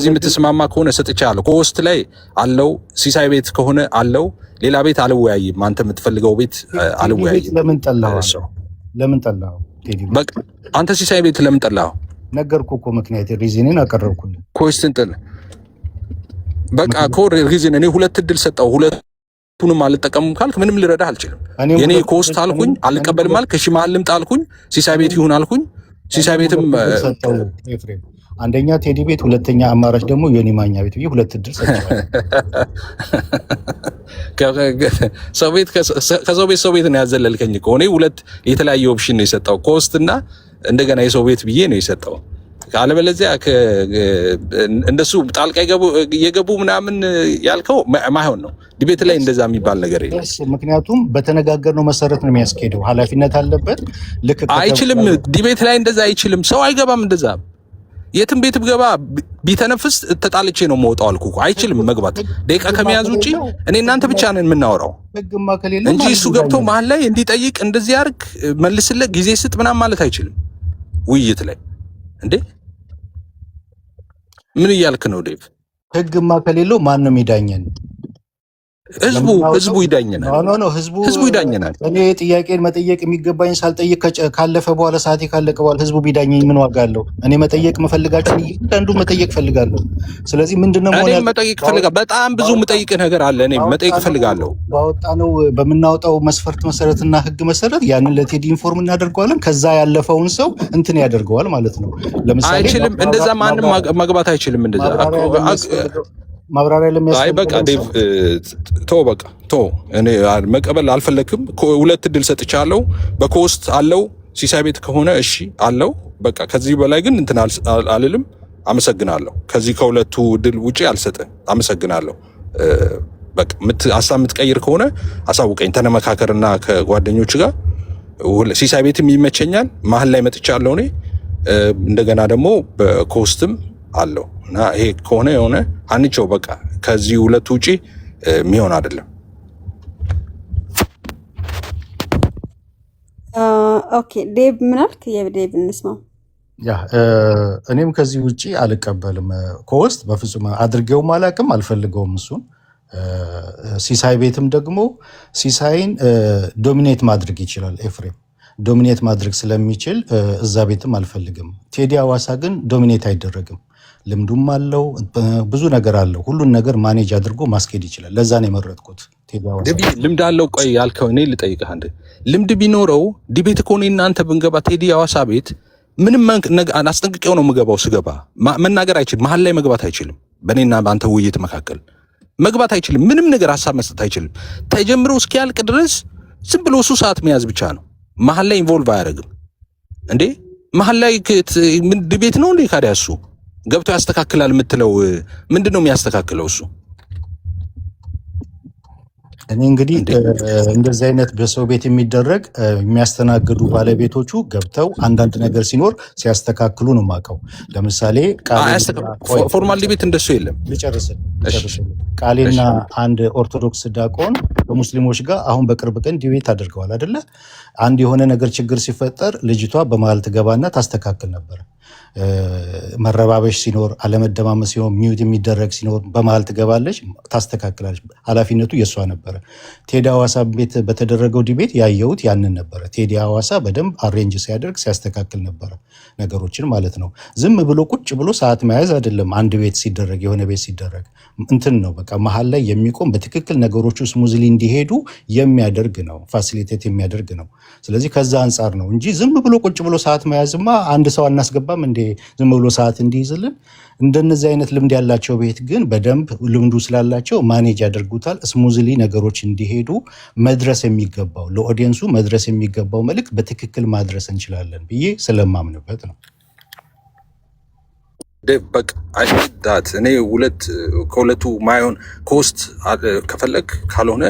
የምትስማማ ከሆነ ሰጥቻለሁ። ኮስት ላይ አለው፣ ሲሳይ ቤት ከሆነ አለው። ሌላ ቤት አልወያይም። አንተ የምትፈልገው ቤት አልወያይም። ለምን ጠላኸው? በቃ አንተ ሲሳይ ቤት ለምን ጠላኸው? ነገርኩህ እኮ ምክንያት ሪዝንን አቀረብኩልህ። ኮስትን ጥል በቃ ሪዝን እኔ ሁለት እድል ሰጠው። ሁለቱንም አልጠቀምም ካልክ ምንም ልረዳህ አልችልም። የኔ ኮስት አልኩኝ አልቀበልም አልክ። እሺ መሀል ልምጣ አልኩኝ። ሲሳይ ቤት ይሁን አልኩኝ። ሲሳይ ቤትም አንደኛ ቴዲ ቤት፣ ሁለተኛ አማራጭ ደግሞ ዮኒ ማኛ ቤት ብዬ ሁለት እድል ሰጥቻለሁ። ሰው ቤት ነው ያዘለልከኝ እኮ። እኔ ሁለት የተለያየ ኦፕሽን ነው የሰጠው፣ ኮስት እና እንደገና የሰው ቤት ብዬ ነው የሰጠው። አለበለዚያ እንደሱ ጣልቃ የገቡ ምናምን ያልከው ማይሆን ነው። ዲቤት ላይ እንደዛ የሚባል ነገር የለም። ምክንያቱም በተነጋገርነው መሰረት ነው የሚያስኬደው። ኃላፊነት አለበት። ልክ አይችልም። ዲቤት ላይ እንደዛ አይችልም። ሰው አይገባም እንደዛ። የትም ቤት ብገባ ቢተነፍስ ተጣልቼ ነው የምወጣው አልኩ እኮ። አይችልም መግባት። ደቂቃ ከመያዝ ውጪ እኔ እናንተ ብቻ ነን የምናወራው እንጂ እሱ ገብቶ መሀል ላይ እንዲጠይቅ እንደዚህ አድርግ መልስለት ጊዜ ስጥ ምናምን ማለት አይችልም ውይይት ላይ እንዴ። ምን እያልክ ነው ዴቭ? ህግማ ከሌለው ማን ነው የሚዳኘን? ህዝቡ ይዳኘናል። ህዝቡ ይዳኘናል። እኔ ጥያቄን መጠየቅ የሚገባኝ ሳልጠይቅ ካለፈ በኋላ ሰዓቴ ካለቀ በኋላ ህዝቡ ቢዳኘኝ ምን ዋጋ አለው? እኔ መጠየቅ መፈልጋችሁ አንዱ መጠየቅ ፈልጋለሁ። ስለዚህ ምንድነው መጠየቅ ፈልጋ? በጣም ብዙ መጠይቅህ ነገር አለ። እኔ መጠየቅ ፈልጋለሁ። ባወጣነው በምናወጣው መስፈርት መሰረትና ህግ መሰረት ያንን ለቴዲ ኢንፎርም እናደርገዋለን። ከዛ ያለፈውን ሰው እንትን ያደርገዋል ማለት ነው። ለምሳሌ አይችልም። እንደዛ ማንም መግባት አይችልም። እንደዛ ማብራሪያ አይ በቃ ዴቭ ቶ እኔ መቀበል አልፈለክም። ሁለት እድል ሰጥቻለሁ። በኮስት አለው ሲሳይ ቤት ከሆነ እሺ አለው። በቃ ከዚህ በላይ ግን እንትን አልልም። አመሰግናለሁ። ከዚህ ከሁለቱ እድል ውጪ አልሰጥም። አመሰግናለሁ። በቃ ሀሳብ የምትቀይር ከሆነ አሳውቀኝ። ተነመካከርና ከጓደኞች ጋር ሲሳይ ቤትም ይመቸኛል። መሀል ላይ መጥቻለሁ እኔ። እንደገና ደግሞ በኮስትም አለው እና ይሄ ከሆነ የሆነ አንቺው በቃ ከዚህ ሁለት ውጪ የሚሆን አይደለም። ኦኬ ዴቭ ምን አልክ? የዴቭ እንስማው። እኔም ከዚህ ውጪ አልቀበልም። ኮስት በፍጹም አድርጌውም አላውቅም፣ አልፈልገውም እሱን። ሲሳይ ቤትም ደግሞ ሲሳይን ዶሚኔት ማድረግ ይችላል ኤፍሬም ዶሚኔት ማድረግ ስለሚችል እዛ ቤትም አልፈልግም። ቴዲ አዋሳ ግን ዶሚኔት አይደረግም። ልምዱም አለው፣ ብዙ ነገር አለው። ሁሉን ነገር ማኔጅ አድርጎ ማስኬድ ይችላል። ለዛ ነው የመረጥኩት ቴዲ አዋሳ። ልምድ አለው። ቆይ ያልከው እኔ ልጠይቅህ አንድ ልምድ ቢኖረው ዲቤት እኮ እኔ እናንተ ብንገባ ቴዲ አዋሳ ቤት ምንም አስጠንቅቄው ነው የምገባው። ስገባ መናገር አይችልም። መሀል ላይ መግባት አይችልም። በእኔና በአንተ ውይይት መካከል መግባት አይችልም። ምንም ነገር ሀሳብ መስጠት አይችልም። ተጀምሮ እስኪያልቅ ድረስ ዝም ብሎ እሱ ሰዓት መያዝ ብቻ ነው። መሀል ላይ ኢንቮልቭ አያደርግም እንዴ። መሀል ላይ ዲቤት ነው እንዴ? ካዲያ እሱ ገብቶ ያስተካክላል የምትለው ምንድን ነው የሚያስተካክለው እሱ? እኔ እንግዲህ እንደዚህ አይነት በሰው ቤት የሚደረግ የሚያስተናግዱ ባለቤቶቹ ገብተው አንዳንድ ነገር ሲኖር ሲያስተካክሉ ነው የማውቀው። ለምሳሌ ፎርማል ዲቤት እንደሱ የለም። ልጨርስል ቃሌና አንድ ኦርቶዶክስ ዲያቆን በሙስሊሞች ጋር አሁን በቅርብ ቀን ዲቤት አድርገዋል አይደለ? አንድ የሆነ ነገር ችግር ሲፈጠር ልጅቷ በመሀል ትገባና ታስተካክል ነበር። መረባበሽ ሲኖር፣ አለመደማመጥ ሲኖር፣ ሚውት የሚደረግ ሲኖር በመሀል ትገባለች፣ ታስተካክላለች። ኃላፊነቱ የእሷ ነበረ። ቴዲ አዋሳ ቤት በተደረገው ዲቤት ያየሁት ያንን ነበረ። ቴዲ አዋሳ በደንብ አሬንጅ ሲያደርግ ሲያስተካክል ነበረ ነገሮችን ማለት ነው። ዝም ብሎ ቁጭ ብሎ ሰዓት መያዝ አይደለም። አንድ ቤት ሲደረግ የሆነ ቤት ሲደረግ እንትን ነው በቃ መሀል ላይ የሚቆም በትክክል ነገሮቹ ስሙዝሊ እንዲሄዱ የሚያደርግ ነው፣ ፋሲሊቴት የሚያደርግ ነው። ስለዚህ ከዛ አንጻር ነው እንጂ ዝም ብሎ ቁጭ ብሎ ሰዓት መያዝማ አንድ ሰው አናስገባም አይገባም እንዴ ዝም ብሎ ሰዓት እንዲይዝልን? እንደነዚህ አይነት ልምድ ያላቸው ቤት ግን በደንብ ልምዱ ስላላቸው ማኔጅ ያደርጉታል። ስሙዝሊ ነገሮች እንዲሄዱ መድረስ የሚገባው ለኦዲየንሱ መድረስ የሚገባው መልእክት በትክክል ማድረስ እንችላለን ብዬ ስለማምንበት ነው። በቃ አይዳት እኔ ከሁለቱ ማይሆን ኮስት ከፈለግ ካልሆነ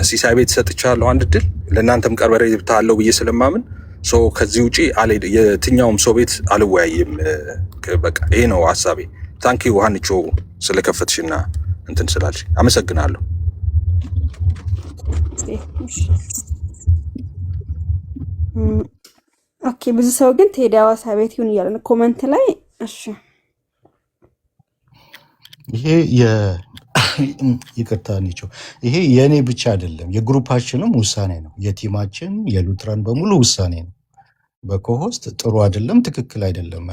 ሲሳይ ቤት ሰጥቻለሁ አንድ ድል ለእናንተም ቀርበሬ ብታለው ብዬ ስለማምን ከዚህ ውጪ የትኛውም ሰው ቤት አልወያይም። በቃ ይሄ ነው ሀሳቤ። ታንኪ ሀንቾ ስለከፈትሽና እንትን ስላልሽ አመሰግናለሁ። ኦኬ ብዙ ሰው ግን ቴዲ ሐዋሳ ቤት ይሁን እያለ ነው ኮመንት ላይ። እሺ ይሄ ይቅርታ ኒቸው ይሄ የእኔ ብቻ አይደለም፣ የግሩፓችንም ውሳኔ ነው። የቲማችን የሉትራን በሙሉ ውሳኔ ነው። በኮሆስት ጥሩ አይደለም፣ ትክክል አይደለም፣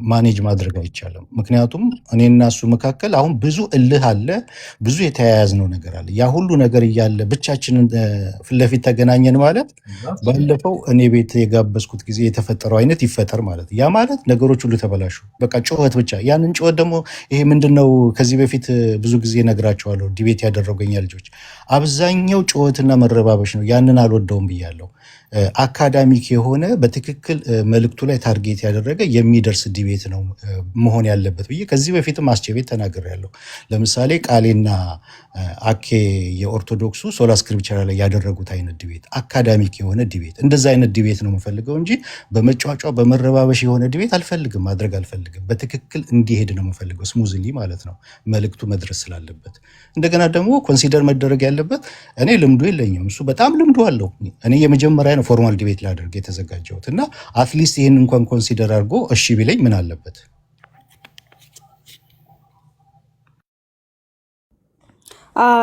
ማኔጅ ማድረግ አይቻልም። ምክንያቱም እኔና እሱ መካከል አሁን ብዙ እልህ አለ፣ ብዙ የተያያዝነው ነገር አለ። ያ ሁሉ ነገር እያለ ብቻችንን ፊት ለፊት ተገናኘን ማለት ባለፈው እኔ ቤት የጋበዝኩት ጊዜ የተፈጠረው አይነት ይፈጠር ማለት ያ ማለት ነገሮች ሁሉ ተበላሹ። በቃ ጩኸት ብቻ። ያንን ጩኸት ደግሞ ይሄ ምንድነው? ከዚህ በፊት ብዙ ጊዜ ነግራቸዋለሁ። ዲቤት ያደረገኛ ልጆች አብዛኛው ጩኸትና መረባበሽ ነው። ያንን አልወደውም ብያለሁ። አካዳሚክ የሆነ በትክክል መልእክቱ ላይ ታርጌት ያደረገ የሚደርስ ዲቤት ነው መሆን ያለበት ብዬ ከዚህ በፊትም አስቼ ቤት ተናግሬያለሁ። ለምሳሌ ቃሌና አኬ የኦርቶዶክሱ ሶላ ስክሪፕቸር ላይ ያደረጉት አይነት ዲቤት አካዳሚክ የሆነ ዲቤት፣ እንደዛ አይነት ዲቤት ነው የምፈልገው እንጂ በመጫጫ በመረባበሽ የሆነ ዲቤት አልፈልግም፣ ማድረግ አልፈልግም። በትክክል እንዲሄድ ነው የምፈልገው፣ ስሙዝሊ ማለት ነው፣ መልእክቱ መድረስ ስላለበት። እንደገና ደግሞ ኮንሲደር መደረግ ያለበት እኔ ልምዱ የለኝም፣ እሱ በጣም ልምዱ አለው። እኔ የመጀመሪያ ነው ፎርማል ዲቤት ላደርግ የተዘጋጀሁት እና አትሊስት ይህን እንኳን ኮንሲደር አድርጎ እሺ ቢለኝ ምን አለበት?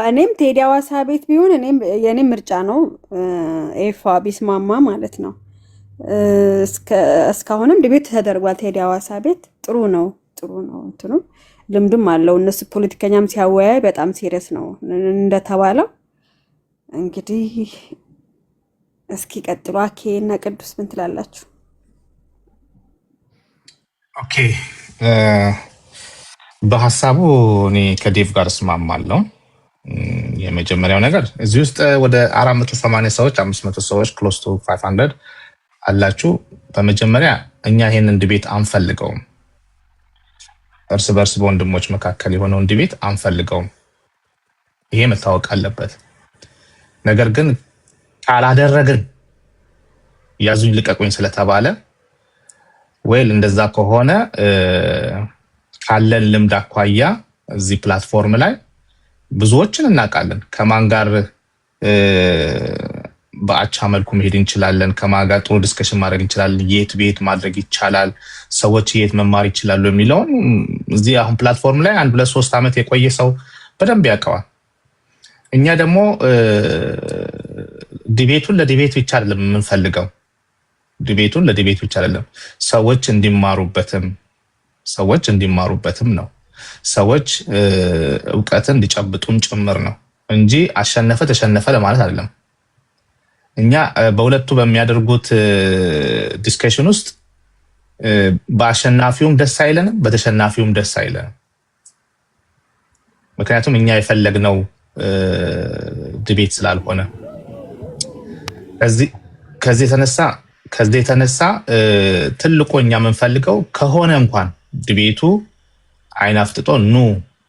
እኔም ቴዲ ሐዋሳ ቤት ቢሆን የኔም ምርጫ ነው። ኤፋ ቢስማማ ማለት ነው። እስካሁንም ዲቤት ተደርጓል። ቴዲ ሐዋሳ ቤት ጥሩ ነው እንትኑ ልምድም አለው። እነሱ ፖለቲከኛም ሲያወያይ በጣም ሲሪየስ ነው እንደተባለው። እንግዲህ እስኪ ቀጥሉ። አኬ እና ቅዱስ ምን ትላላችሁ? ኦኬ በሀሳቡ እኔ ከዴቭ ጋር እስማማለሁ። የመጀመሪያው ነገር እዚህ ውስጥ ወደ 480 ሰዎች 500 ሰዎች ክሎስ ቱ 500 አላችሁ። በመጀመሪያ እኛ ይሄንን ዲቤት አንፈልገውም። እርስ በርስ በወንድሞች መካከል የሆነውን ዲቤት አንፈልገውም። ይሄ መታወቅ አለበት። ነገር ግን ካላደረግን ያዙኝ ልቀቁኝ ስለተባለ ወይል እንደዛ ከሆነ ካለን ልምድ አኳያ እዚህ ፕላትፎርም ላይ ብዙዎችን እናውቃለን። ከማን ጋር በአቻ መልኩ መሄድ እንችላለን፣ ከማን ጋር ጥሩ ዲስከሽን ማድረግ እንችላለን፣ የት ቤት ማድረግ ይቻላል፣ ሰዎች የት መማር ይችላሉ የሚለውን እዚህ አሁን ፕላትፎርም ላይ 1 2 3 ዓመት የቆየ ሰው በደንብ ያውቀዋል። እኛ ደግሞ ዲቤቱን ለዲቤት ብቻ አይደለም የምንፈልገው። ዲቤቱን ለዲቤት ብቻ አይደለም፣ ሰዎች እንዲማሩበትም ነው። ሰዎች እውቀትን እንዲጨብጡም ጭምር ነው እንጂ አሸነፈ ተሸነፈ ለማለት አይደለም። እኛ በሁለቱ በሚያደርጉት ዲስከሽን ውስጥ በአሸናፊውም ደስ አይለንም፣ በተሸናፊውም ደስ አይለንም። ምክንያቱም እኛ የፈለግነው ዲቤት ስላልሆነ ከዚህ የተነሳ ትልቁ እኛ የምንፈልገው ከሆነ እንኳን ዲቤቱ አይን አፍጥጦ ኑ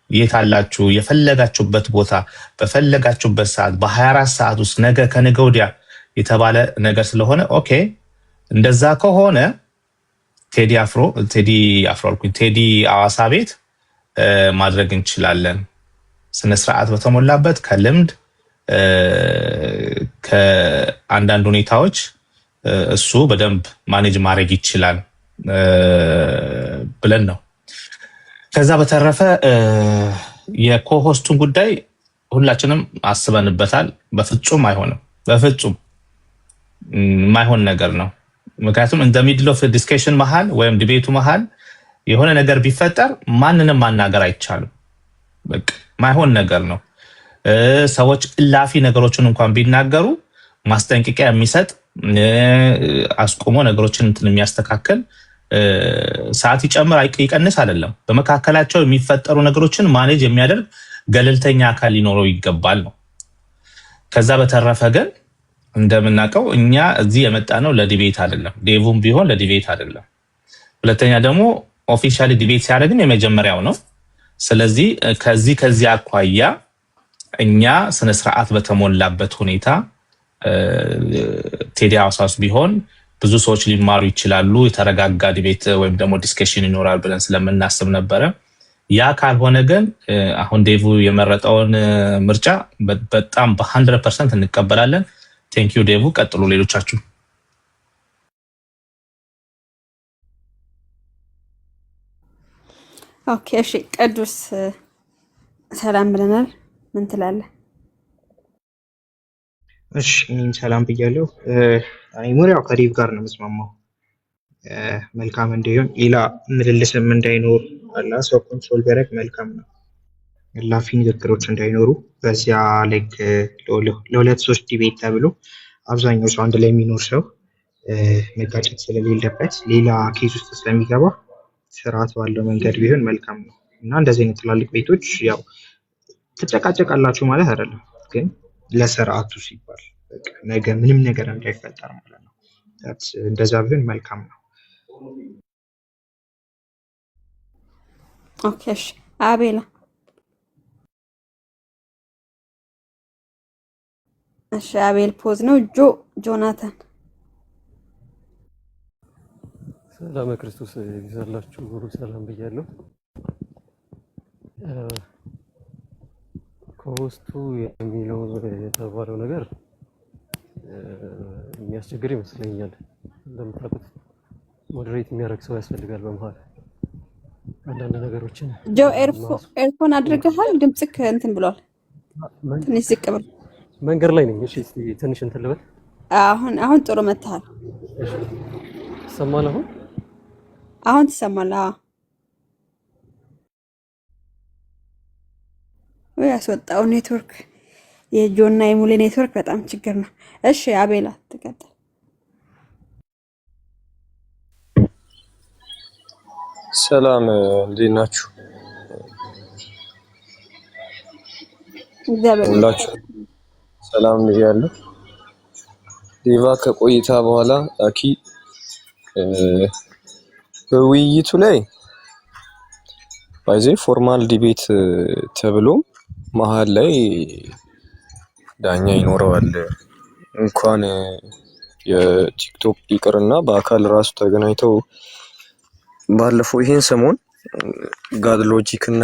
የት አላችሁ የፈለጋችሁበት ቦታ በፈለጋችሁበት ሰዓት በ24 ሰዓት ውስጥ ነገ ከነገ ወዲያ የተባለ ነገር ስለሆነ ኦኬ፣ እንደዛ ከሆነ ቴዲ ሐዋሳ ቤት ማድረግ እንችላለን። ስነ ስርዓት በተሞላበት ከልምድ ከአንዳንድ ሁኔታዎች እሱ በደንብ ማኔጅ ማድረግ ይችላል ብለን ነው። ከዛ በተረፈ የኮሆስቱን ጉዳይ ሁላችንም አስበንበታል። በፍጹም አይሆንም፣ በፍጹም የማይሆን ነገር ነው። ምክንያቱም እንደ ሚድል ኦፍ ዲስከሽን መሃል ወይም ዲቤቱ መሃል የሆነ ነገር ቢፈጠር ማንንም ማናገር አይቻልም። በቃ ማይሆን ነገር ነው። ሰዎች እላፊ ነገሮችን እንኳን ቢናገሩ ማስጠንቀቂያ የሚሰጥ አስቆሞ ነገሮችን እንትን የሚያስተካክል ሰዓት ይጨምር ይቀንስ አይደለም። በመካከላቸው የሚፈጠሩ ነገሮችን ማኔጅ የሚያደርግ ገለልተኛ አካል ሊኖረው ይገባል ነው። ከዛ በተረፈ ግን እንደምናውቀው እኛ እዚህ የመጣ ነው ለዲቤት አይደለም። ዴቭም ቢሆን ለዲቤት አይደለም። ሁለተኛ ደግሞ ኦፊሻሊ ዲቤት ሲያደርግም የመጀመሪያው ነው። ስለዚህ ከዚህ አኳያ እኛ ስነ ስርዓት በተሞላበት ሁኔታ ቴዲ ሐዋሳስ ቢሆን ብዙ ሰዎች ሊማሩ ይችላሉ፣ የተረጋጋ ዲቤት ወይም ደግሞ ዲስከሽን ይኖራል ብለን ስለምናስብ ነበረ። ያ ካልሆነ ግን አሁን ዴቭ የመረጠውን ምርጫ በጣም በ100% እንቀበላለን። ቴንክ ዩ ዴቭ፣ ቀጥሉ ሌሎቻችሁ። ኦኬ እሺ፣ ቅዱስ ሰላም ብለናል። ምን ትላለህ? እሺ እኔም ሰላም ብያለሁ። እኔ ሙሪያው ከዴቭ ጋር ነው የምስማማው። መልካም እንዲሆን ሌላ ምልልስም እንዳይኖር አላ ሰው ኮንትሮል ቢያደርግ መልካም ነው። ላፊ ንግግሮች እንዳይኖሩ በዚያ ላይክ ለሁለት ሶስት ዲቤት ተብሎ አብዛኛው ሰው አንድ ላይ የሚኖር ሰው መጋጨት ስለሌለበት ሌላ ኬዝ ውስጥ ስለሚገባ ስርዓት ባለው መንገድ ቢሆን መልካም ነው እና እንደዚህ አይነት ትላልቅ ቤቶች ያው ትጨቃጨቃላችሁ ማለት አይደለም፣ ግን ለስርዓቱ ሲባል ነገ ምንም ነገር እንዳይፈጠር ማለት ነው። እንደዛ ቢሆን መልካም ነው። ኦኬ እሺ፣ አቤላ እሺ፣ አቤል ፖዝ ነው። ጆናታን ሰላም ክርስቶስ ይዛላችሁ ሰላም ብያለሁ። ከውስጡ የሚለው የተባለው ነገር የሚያስቸግር ይመስለኛል። እንደምታውቁት ሞዴሬት የሚያደርግ ሰው ያስፈልጋል። በመሃል አንዳንድ ነገሮችን ጆ ኤርፎን አድርገሃል? ድምጽክ እንትን ብሏል፣ ትንሽ ዝቅ ብሎ። መንገድ ላይ ነኝ። እሺ እስቲ ትንሽ እንትን ልበል። አሁን ጥሩ መጥተሃል። እሺ ትሰማለህ? አሁን ትሰማለህ? ወይ ያስወጣው ኔትወርክ፣ የጆና የሙሌ ኔትወርክ በጣም ችግር ነው። እሺ አቤላ ትቀጥል። ሰላም እንዴት ናችሁ? ሁላችሁ ሰላም ብያለሁ። ዴቫ ከቆይታ በኋላ አኪ በውይይቱ ላይ ባይዜ ፎርማል ዲቤት ተብሎ መሀል ላይ ዳኛ ይኖረዋል። እንኳን የቲክቶክ ይቅርና በአካል ራሱ ተገናኝተው ባለፈው ይሄን ሰሞን ጋድ ሎጂክ እና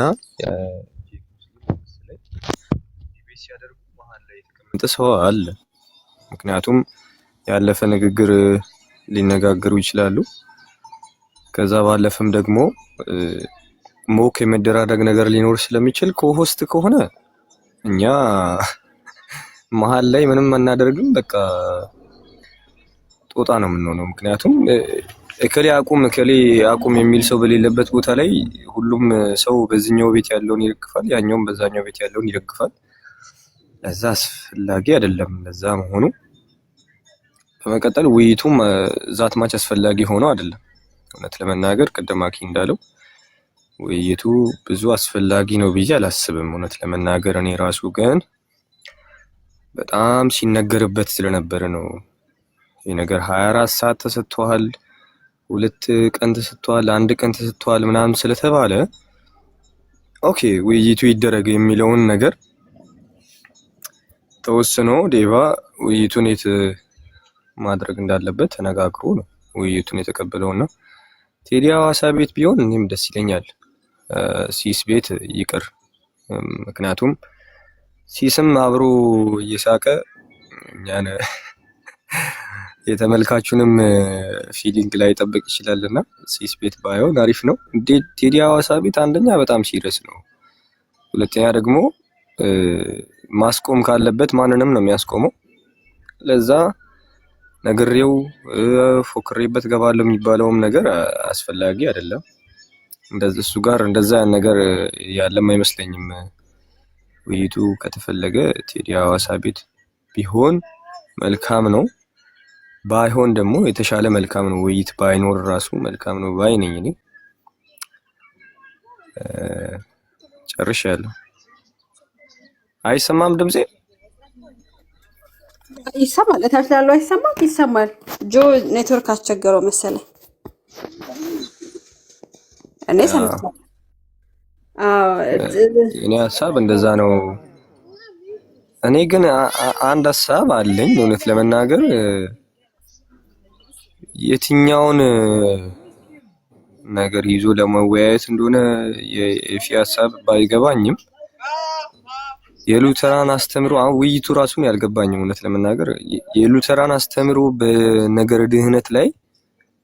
ዲቤት ሲያደርጉ መሀል ላይ የተቀመጠ ሰው አለ። ምክንያቱም ያለፈ ንግግር ሊነጋገሩ ይችላሉ። ከዛ ባለፈም ደግሞ ሞክ የመደራደግ ነገር ሊኖር ስለሚችል ኮሆስት ከሆነ እኛ መሀል ላይ ምንም አናደርግም። በቃ ጦጣ ነው የምንሆነው። ምክንያቱም እከሌ አቁም የሚል ሰው በሌለበት ቦታ ላይ ሁሉም ሰው በዚህኛው ቤት ያለውን ይደግፋል፣ ያኛውም በዛኛው ቤት ያለውን ይደግፋል። ለዛ አስፈላጊ አይደለም ለዛ መሆኑ። በመቀጠል ውይይቱም ዛት ማች አስፈላጊ ሆኖ አይደለም። እውነት ለመናገር ቅድም አኪ እንዳለው ውይይቱ ብዙ አስፈላጊ ነው ብዬ አላስብም። እውነት ለመናገር እኔ ራሱ ግን በጣም ሲነገርበት ስለነበረ ነው። ይሄ ነገር 24 ሰዓት ተሰጥቷል፣ 2 ቀን ተሰጥቷል፣ 1 ቀን ተሰጥቷል ምናምን ስለተባለ ኦኬ ውይይቱ ይደረግ የሚለውን ነገር ተወስኖ ዴቫ ውይይቱን የት ማድረግ እንዳለበት ተነጋግሮ ነው ውይይቱን የተቀበለውና ቴዲ ሐዋሳ ቤት ቢሆን እኔም ደስ ይለኛል። ሲስ ቤት ይቅር። ምክንያቱም ሲስም አብሮ እየሳቀ እኛን የተመልካቹንም ፊሊንግ ላይ ጠብቅ ይችላልና ሲስ ቤት ባይሆን አሪፍ ነው። ቴዲ ሐዋሳ ቤት አንደኛ በጣም ሲሪየስ ነው፣ ሁለተኛ ደግሞ ማስቆም ካለበት ማንንም ነው የሚያስቆመው። ለዛ ነገሬው ፎክሬበት ገባለሁ የሚባለውም ነገር አስፈላጊ አይደለም። እንደዚህ እሱ ጋር እንደዛ ነገር ያለም አይመስለኝም። ውይይቱ ከተፈለገ ቴዲ ሐዋሳ ቤት ቢሆን መልካም ነው። ባይሆን ደግሞ የተሻለ መልካም ነው። ውይይት ባይኖር ራሱ መልካም ነው ባይ ነኝ እኔ። ጨርሻለሁ። አይሰማም ድምጼ? ይሰማል። እታች ላለው አይሰማም? ይሰማል። ጆ ኔትወርክ አስቸገረው መሰለኝ። እኔ ሰምቻለሁ። እኔ ሀሳብ እንደዛ ነው። እኔ ግን አንድ ሀሳብ አለኝ እውነት ለመናገር የትኛውን ነገር ይዞ ለመወያየት እንደሆነ የኤፊ ሀሳብ ባይገባኝም የሉተራን አስተምሮ አሁን ውይይቱ ራሱን ያልገባኝም እውነት ለመናገር የሉተራን አስተምሮ በነገረ ድህነት ላይ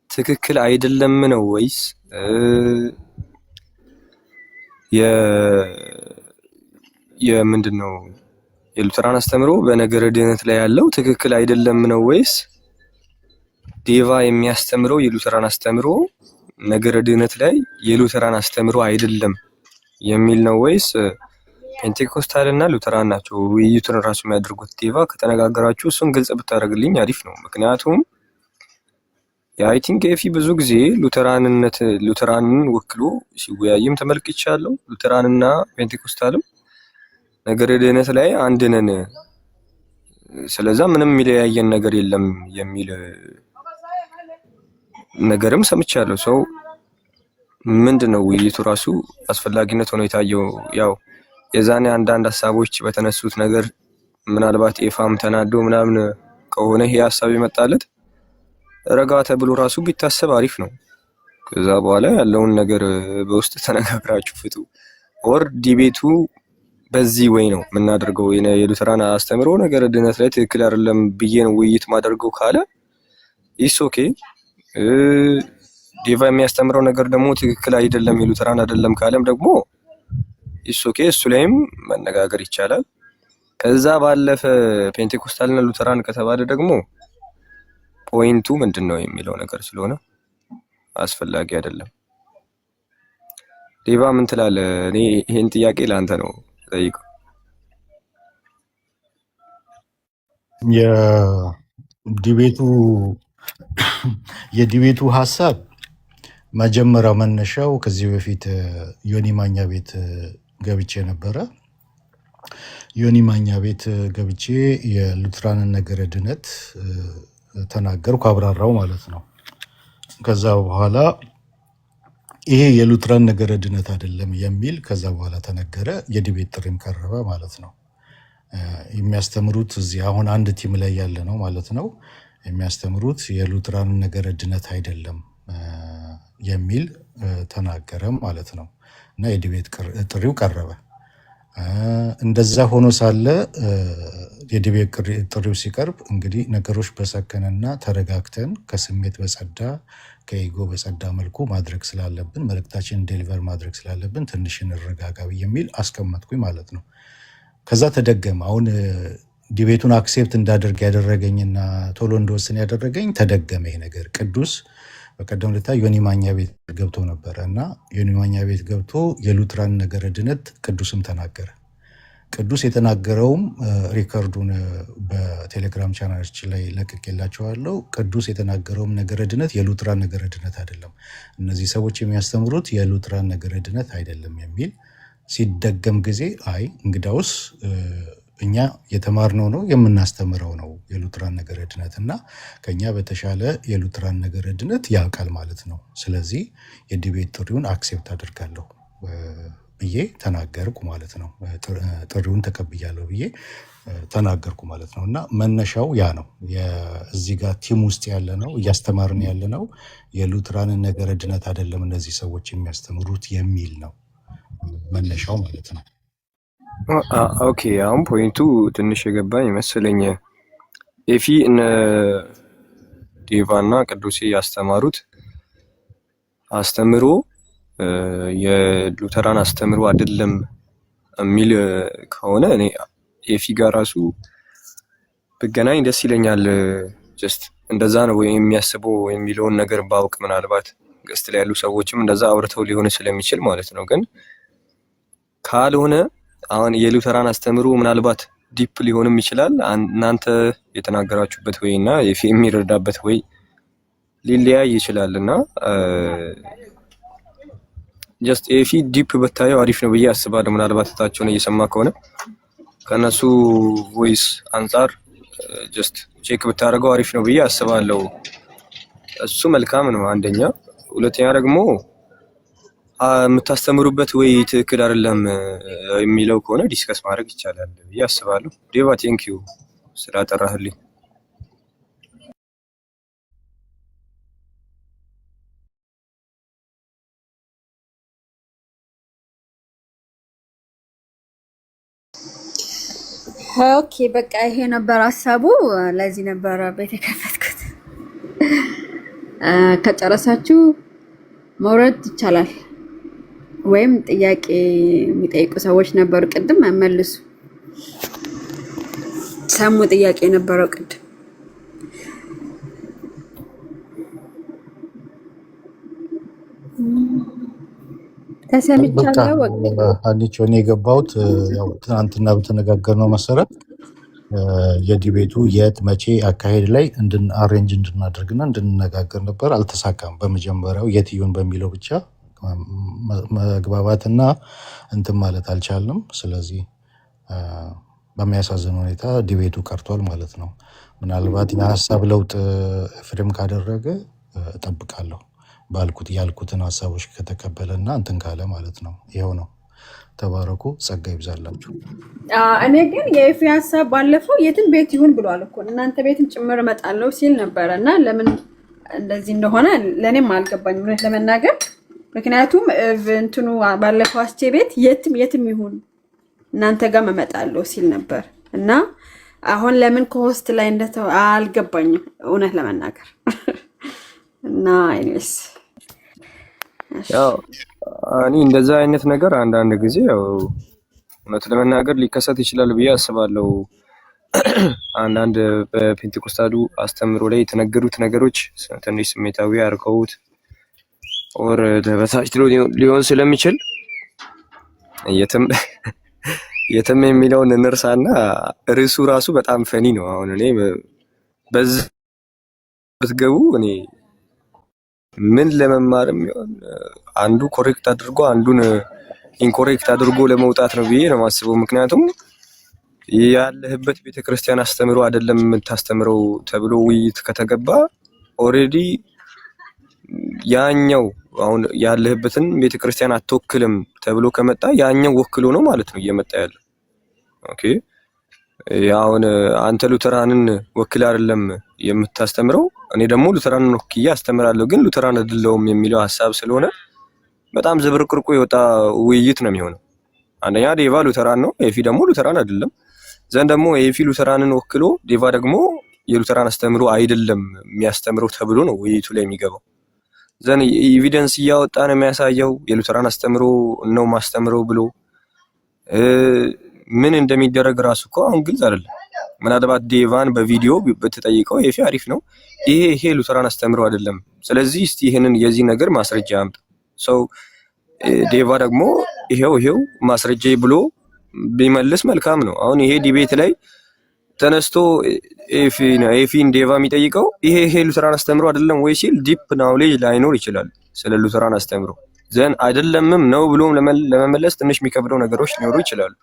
ትክክል አይደለም ነው ወይስ የምንድነው? የሉተራን አስተምሮ በነገረ ድህነት ላይ ያለው ትክክል አይደለም ነው ወይስ ዴቫ የሚያስተምረው የሉተራን አስተምሮ ነገረ ድህነት ላይ የሉተራን አስተምሮ አይደለም የሚል ነው ወይስ ፔንቴኮስታል እና ሉተራን ናቸው ውይይቱን ራሱ የሚያደርጉት? ዴቫ ከተነጋገራችሁ እሱን ግልጽ ብታደርግልኝ አሪፍ ነው። ምክንያቱም አይ ቲንክ ኤፊ ብዙ ጊዜ ሉተራንን ወክሎ ሲወያይም ተመልክቻለሁ። ሉተራንና ፔንቴኮስታልም ነገረ ድህነት ላይ አንድ ነን፣ ስለዛ ምንም የሚለያየን ነገር የለም የሚል ነገርም ሰምቻለሁ። ሰው ምንድነው ውይይቱ ራሱ አስፈላጊነት ሆኖ የታየው? ያው የዛኔ አንዳንድ ሀሳቦች በተነሱት ነገር ምናልባት ኤፋም ተናዶ ምናምን ከሆነ ይሄ ሀሳብ የመጣለት ረጋ ተብሎ ራሱ ቢታሰብ አሪፍ ነው። ከዛ በኋላ ያለውን ነገር በውስጥ ተነጋግራችሁ ፍቱ። ኦር ዲቤቱ በዚህ ወይ ነው የምናደርገው የሉተራን አስተምሮ ነገረ ድህነት ላይ ትክክል አይደለም ብዬ ነው ውይይት ማደርገው ካለ ኢስ ኦኬ። ዴቫ የሚያስተምረው ነገር ደግሞ ትክክል አይደለም የሉተራን አይደለም ካለም ደግሞ ኢስ ኦኬ፣ እሱ ላይም መነጋገር ይቻላል። ከዛ ባለፈ ፔንቴኮስታልና ሉተራን ከተባለ ደግሞ ፖይንቱ ምንድነው የሚለው ነገር ስለሆነ አስፈላጊ አይደለም። ዴቫ ምን ትላለህ? እኔ ይሄን ጥያቄ ለአንተ ነው ጠይቀው። የዲቤቱ ሀሳብ መጀመሪያው መነሻው ከዚህ በፊት ዮኒ ማኛ ቤት ገብቼ ነበረ። ዮኒ ማኛ ቤት ገብቼ የሉትራንን ነገረ ድነት ተናገርኩ፣ አብራራው ማለት ነው። ከዛ በኋላ ይሄ የሉትራን ነገረ ድነት አይደለም የሚል ከዛ በኋላ ተነገረ። የዲቤት ጥሪም ቀረበ ማለት ነው። የሚያስተምሩት እዚህ አሁን አንድ ቲም ላይ ያለ ነው ማለት ነው። የሚያስተምሩት የሉትራንን ነገረ ድነት አይደለም የሚል ተናገረ ማለት ነው። እና የዲቤት ጥሪው ቀረበ። እንደዛ ሆኖ ሳለ የዲቤት ጥሪው ሲቀርብ እንግዲህ ነገሮች በሰከነና ተረጋግተን ከስሜት በጸዳ ከኢጎ በጸዳ መልኩ ማድረግ ስላለብን መልእክታችንን ዴሊቨር ማድረግ ስላለብን ትንሽ እንረጋጋ የሚል አስቀመጥኩኝ ማለት ነው። ከዛ ተደገመ። አሁን ዲቤቱን አክሴፕት እንዳደርግ ያደረገኝና ቶሎ እንደወስን ያደረገኝ ተደገመ ይሄ ነገር። ቅዱስ በቀደም ዕለት ዮኒ ማኛ ቤት ገብቶ ነበረ እና ዮኒ ማኛ ቤት ገብቶ የሉትራን ነገረ ድነት ቅዱስም ተናገረ። ቅዱስ የተናገረውም ሪከርዱን በቴሌግራም ቻናላችን ላይ ለቅቄላቸዋለሁ። ቅዱስ የተናገረውም ነገረ ድነት የሉትራን ነገረ ድነት አይደለም፣ እነዚህ ሰዎች የሚያስተምሩት የሉትራን ነገረ ድነት አይደለም የሚል ሲደገም ጊዜ አይ እንግዳውስ እኛ የተማርነው ነው የምናስተምረው ነው የሉትራን ነገረ ድነት እና ከኛ በተሻለ የሉትራን ነገረ ድነት ያውቃል ማለት ነው። ስለዚህ የዲቤት ጥሪውን አክሴፕት አድርጋለሁ ብዬ ተናገርኩ ማለት ነው። ጥሪውን ተቀብያለሁ ብዬ ተናገርኩ ማለት ነው። እና መነሻው ያ ነው። እዚህ ጋር ቲም ውስጥ ያለ ነው እያስተማርን ያለ ነው የሉትራንን ነገረ ድነት አይደለም እነዚህ ሰዎች የሚያስተምሩት የሚል ነው መነሻው ማለት ነው። ኦኬ፣ አሁን ፖይንቱ ትንሽ የገባኝ መሰለኝ። ኤፊ እነ ዴቫ እና ቅዱሴ ያስተማሩት አስተምሮ የሉተራን አስተምሮ አይደለም የሚል ከሆነ እኔ ኤፊ ጋር ራሱ ብገናኝ ደስ ይለኛል። ጀስት እንደዛ ነው የሚያስበው የሚለውን ነገር ባውቅ፣ ምናልባት ገስት ላይ ያሉ ሰዎችም እንደዛ አውርተው ሊሆን ስለሚችል ማለት ነው። ግን ካልሆነ አሁን የሉተራን አስተምሮ ምናልባት ዲፕ ሊሆንም ይችላል። እናንተ የተናገራችሁበት ወይና ኤፊ የሚረዳበት ወይ ሊለያይ ይችላልና ጀስት ኤፊ ዲፕ በታየው አሪፍ ነው ብዬ አስባለሁ። ምናልባት ታቸውን እየሰማ ከሆነ ከነሱ ቮይስ አንፃር ጀስት ቼክ ብታደርገው አሪፍ ነው ብዬ አስባለሁ። እሱ መልካም ነው አንደኛ። ሁለተኛ ደግሞ የምታስተምሩበት ወይ ትክክል አይደለም የሚለው ከሆነ ዲስከስ ማድረግ ይቻላል ብዬ አስባለሁ። ዴቫ ቴንኪዩ ስላጠራህልኝ። ኦኬ በቃ ይሄ ነበር ሀሳቡ። ለዚህ ነበር ቤት የከፈትኩት። ከጨረሳችሁ መውረድ ይቻላል። ወይም ጥያቄ የሚጠይቁ ሰዎች ነበሩ ቅድም መልሱ። ሰሙ ጥያቄ ነበረው ቅድም። ተሰምቻለሁ። አንቺ እኔ የገባሁት ያው ትናንትና በተነጋገርነው መሰረት የዲቤቱ የት መቼ አካሄድ ላይ አሬንጅ እንድናደርግና እንድንነጋገር ነበር። አልተሳካም። በመጀመሪያው የት ይሁን በሚለው ብቻ መግባባትና እንትን ማለት አልቻልንም። ስለዚህ በሚያሳዝን ሁኔታ ዲቤቱ ቀርቷል ማለት ነው። ምናልባት የሀሳብ ለውጥ ፍሬም ካደረገ እጠብቃለሁ ባልኩት ያልኩትን ሀሳቦች ከተቀበለና እንትን ካለ ማለት ነው። ይኸው ነው። ተባረኩ፣ ጸጋ ይብዛላችሁ። እኔ ግን የኤፊ ሀሳብ ባለፈው የትን ቤት ይሁን ብሏል እኮ እናንተ ቤትም ጭምር እመጣለሁ ሲል ነበረ እና ለምን እንደዚህ እንደሆነ ለእኔም አልገባኝም እውነት ለመናገር። ምክንያቱም እንትኑ ባለፈው አስቼ ቤት የትም ይሁን እናንተ ጋር እመጣለሁ ሲል ነበር እና አሁን ለምን ከሆስት ላይ እንደተው አልገባኝም እውነት ለመናገር እና አይነስ ያው እኔ እንደዛ አይነት ነገር አንዳንድ ጊዜ ያው እውነት ለመናገር ሊከሰት ይችላል ብዬ አስባለሁ። አንዳንድ በፔንቴኮስታሉ አስተምሮ ላይ የተነገሩት ነገሮች ትንሽ ስሜታዊ አድርገውት ኦር ተበሳጭቶ ሊሆን ስለሚችል የትም የሚለውን እንርሳና ርዕሱ ራሱ በጣም ፈኒ ነው። አሁን እኔ በዚህ ብትገቡ እኔ ምን ለመማርም ይሆን አንዱ ኮሬክት አድርጎ አንዱን ኢንኮሬክት አድርጎ ለመውጣት ነው ብዬ ነው የማስበው። ምክንያቱም ያለህበት ቤተክርስቲያን አስተምሮ አይደለም የምታስተምረው ተብሎ ውይይት ከተገባ ኦሬዲ ያኛው አሁን ያለህበትን ቤተክርስቲያን አትወክልም ተብሎ ከመጣ ያኛው ወክሎ ነው ማለት ነው እየመጣ ያለው። ኦኬ አሁን አንተ ሉተራንን ወክል አይደለም የምታስተምረው፣ እኔ ደግሞ ሉተራንን ወክዬ አስተምራለሁ ግን ሉተራን አይደለሁም የሚለው ሐሳብ ስለሆነ በጣም ዝብርቅርቁ የወጣ ውይይት ነው የሚሆነው። አንደኛ ዴቫ ሉተራን ነው፣ ኤፊ ደግሞ ሉተራን አይደለም። ዘንድ ደግሞ ኤፊ ሉተራንን ወክሎ ዴቫ ደግሞ የሉተራን አስተምሮ አይደለም የሚያስተምረው ተብሎ ነው ውይይቱ ላይ የሚገባው። ዘን ኤቪደንስ እያወጣ ነው የሚያሳየው የሉተራን አስተምሮ ነው ማስተምረው ብሎ ምን እንደሚደረግ ራሱ እኮ አሁን ግልጽ አይደለም። ምናልባት ዴቫን በቪዲዮ ብትጠይቀው ኤፊ አሪፍ ነው ይሄ ሉተራን አስተምሮ አይደለም፣ ስለዚህ እስቲ ይሄንን የዚህ ነገር ማስረጃ አምጣ። ሰው ዴቫ ደግሞ ይሄው ማስረጃ ብሎ ቢመልስ መልካም ነው። አሁን ይሄ ዲቤት ላይ ተነስቶ ኤፊን ዴቫ የሚጠይቀው ይሄ ሉተራን አስተምሮ አይደለም ወይ ሲል ዲፕ ናውሌጅ ላይኖር ይችላል ስለ ሉተራን አስተምሮ። ዘን አይደለምም ነው ብሎም ለመመለስ ትንሽ የሚከብደው ነገሮች ሊኖሩ ይችላሉ።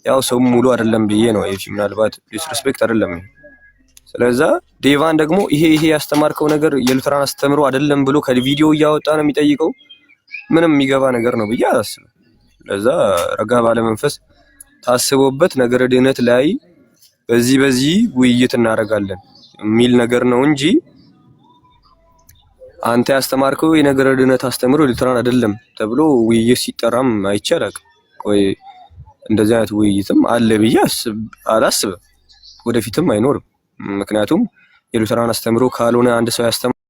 ያው ሰው ሙሉ አይደለም ብዬ ነው ኤፊ ምናልባት ዲስሪስፔክት አይደለም። ስለዛ ዴቫን ደግሞ ይሄ ያስተማርከው ነገር የሉተራን አስተምሮ አይደለም ብሎ ከቪዲዮ እያወጣ ነው የሚጠይቀው። ምንም የሚገባ ነገር ነው ብዬ አላስብም። ለዛ ረጋ ባለ መንፈስ ታስቦበት ነገረ ድህነት ላይ በዚህ ውይይት እናደርጋለን የሚል ነገር ነው እንጂ አንተ ያስተማርከው የነገረ ድህነት አስተምሮ ሉተራን አይደለም ተብሎ ውይይት ሲጠራም አይቻልም። ቆይ እንደዚህ አይነት ውይይትም አለ ብዬ አላስብም፣ ወደፊትም አይኖርም። ምክንያቱም የሉተራን አስተምሮ ካልሆነ አንድ ሰው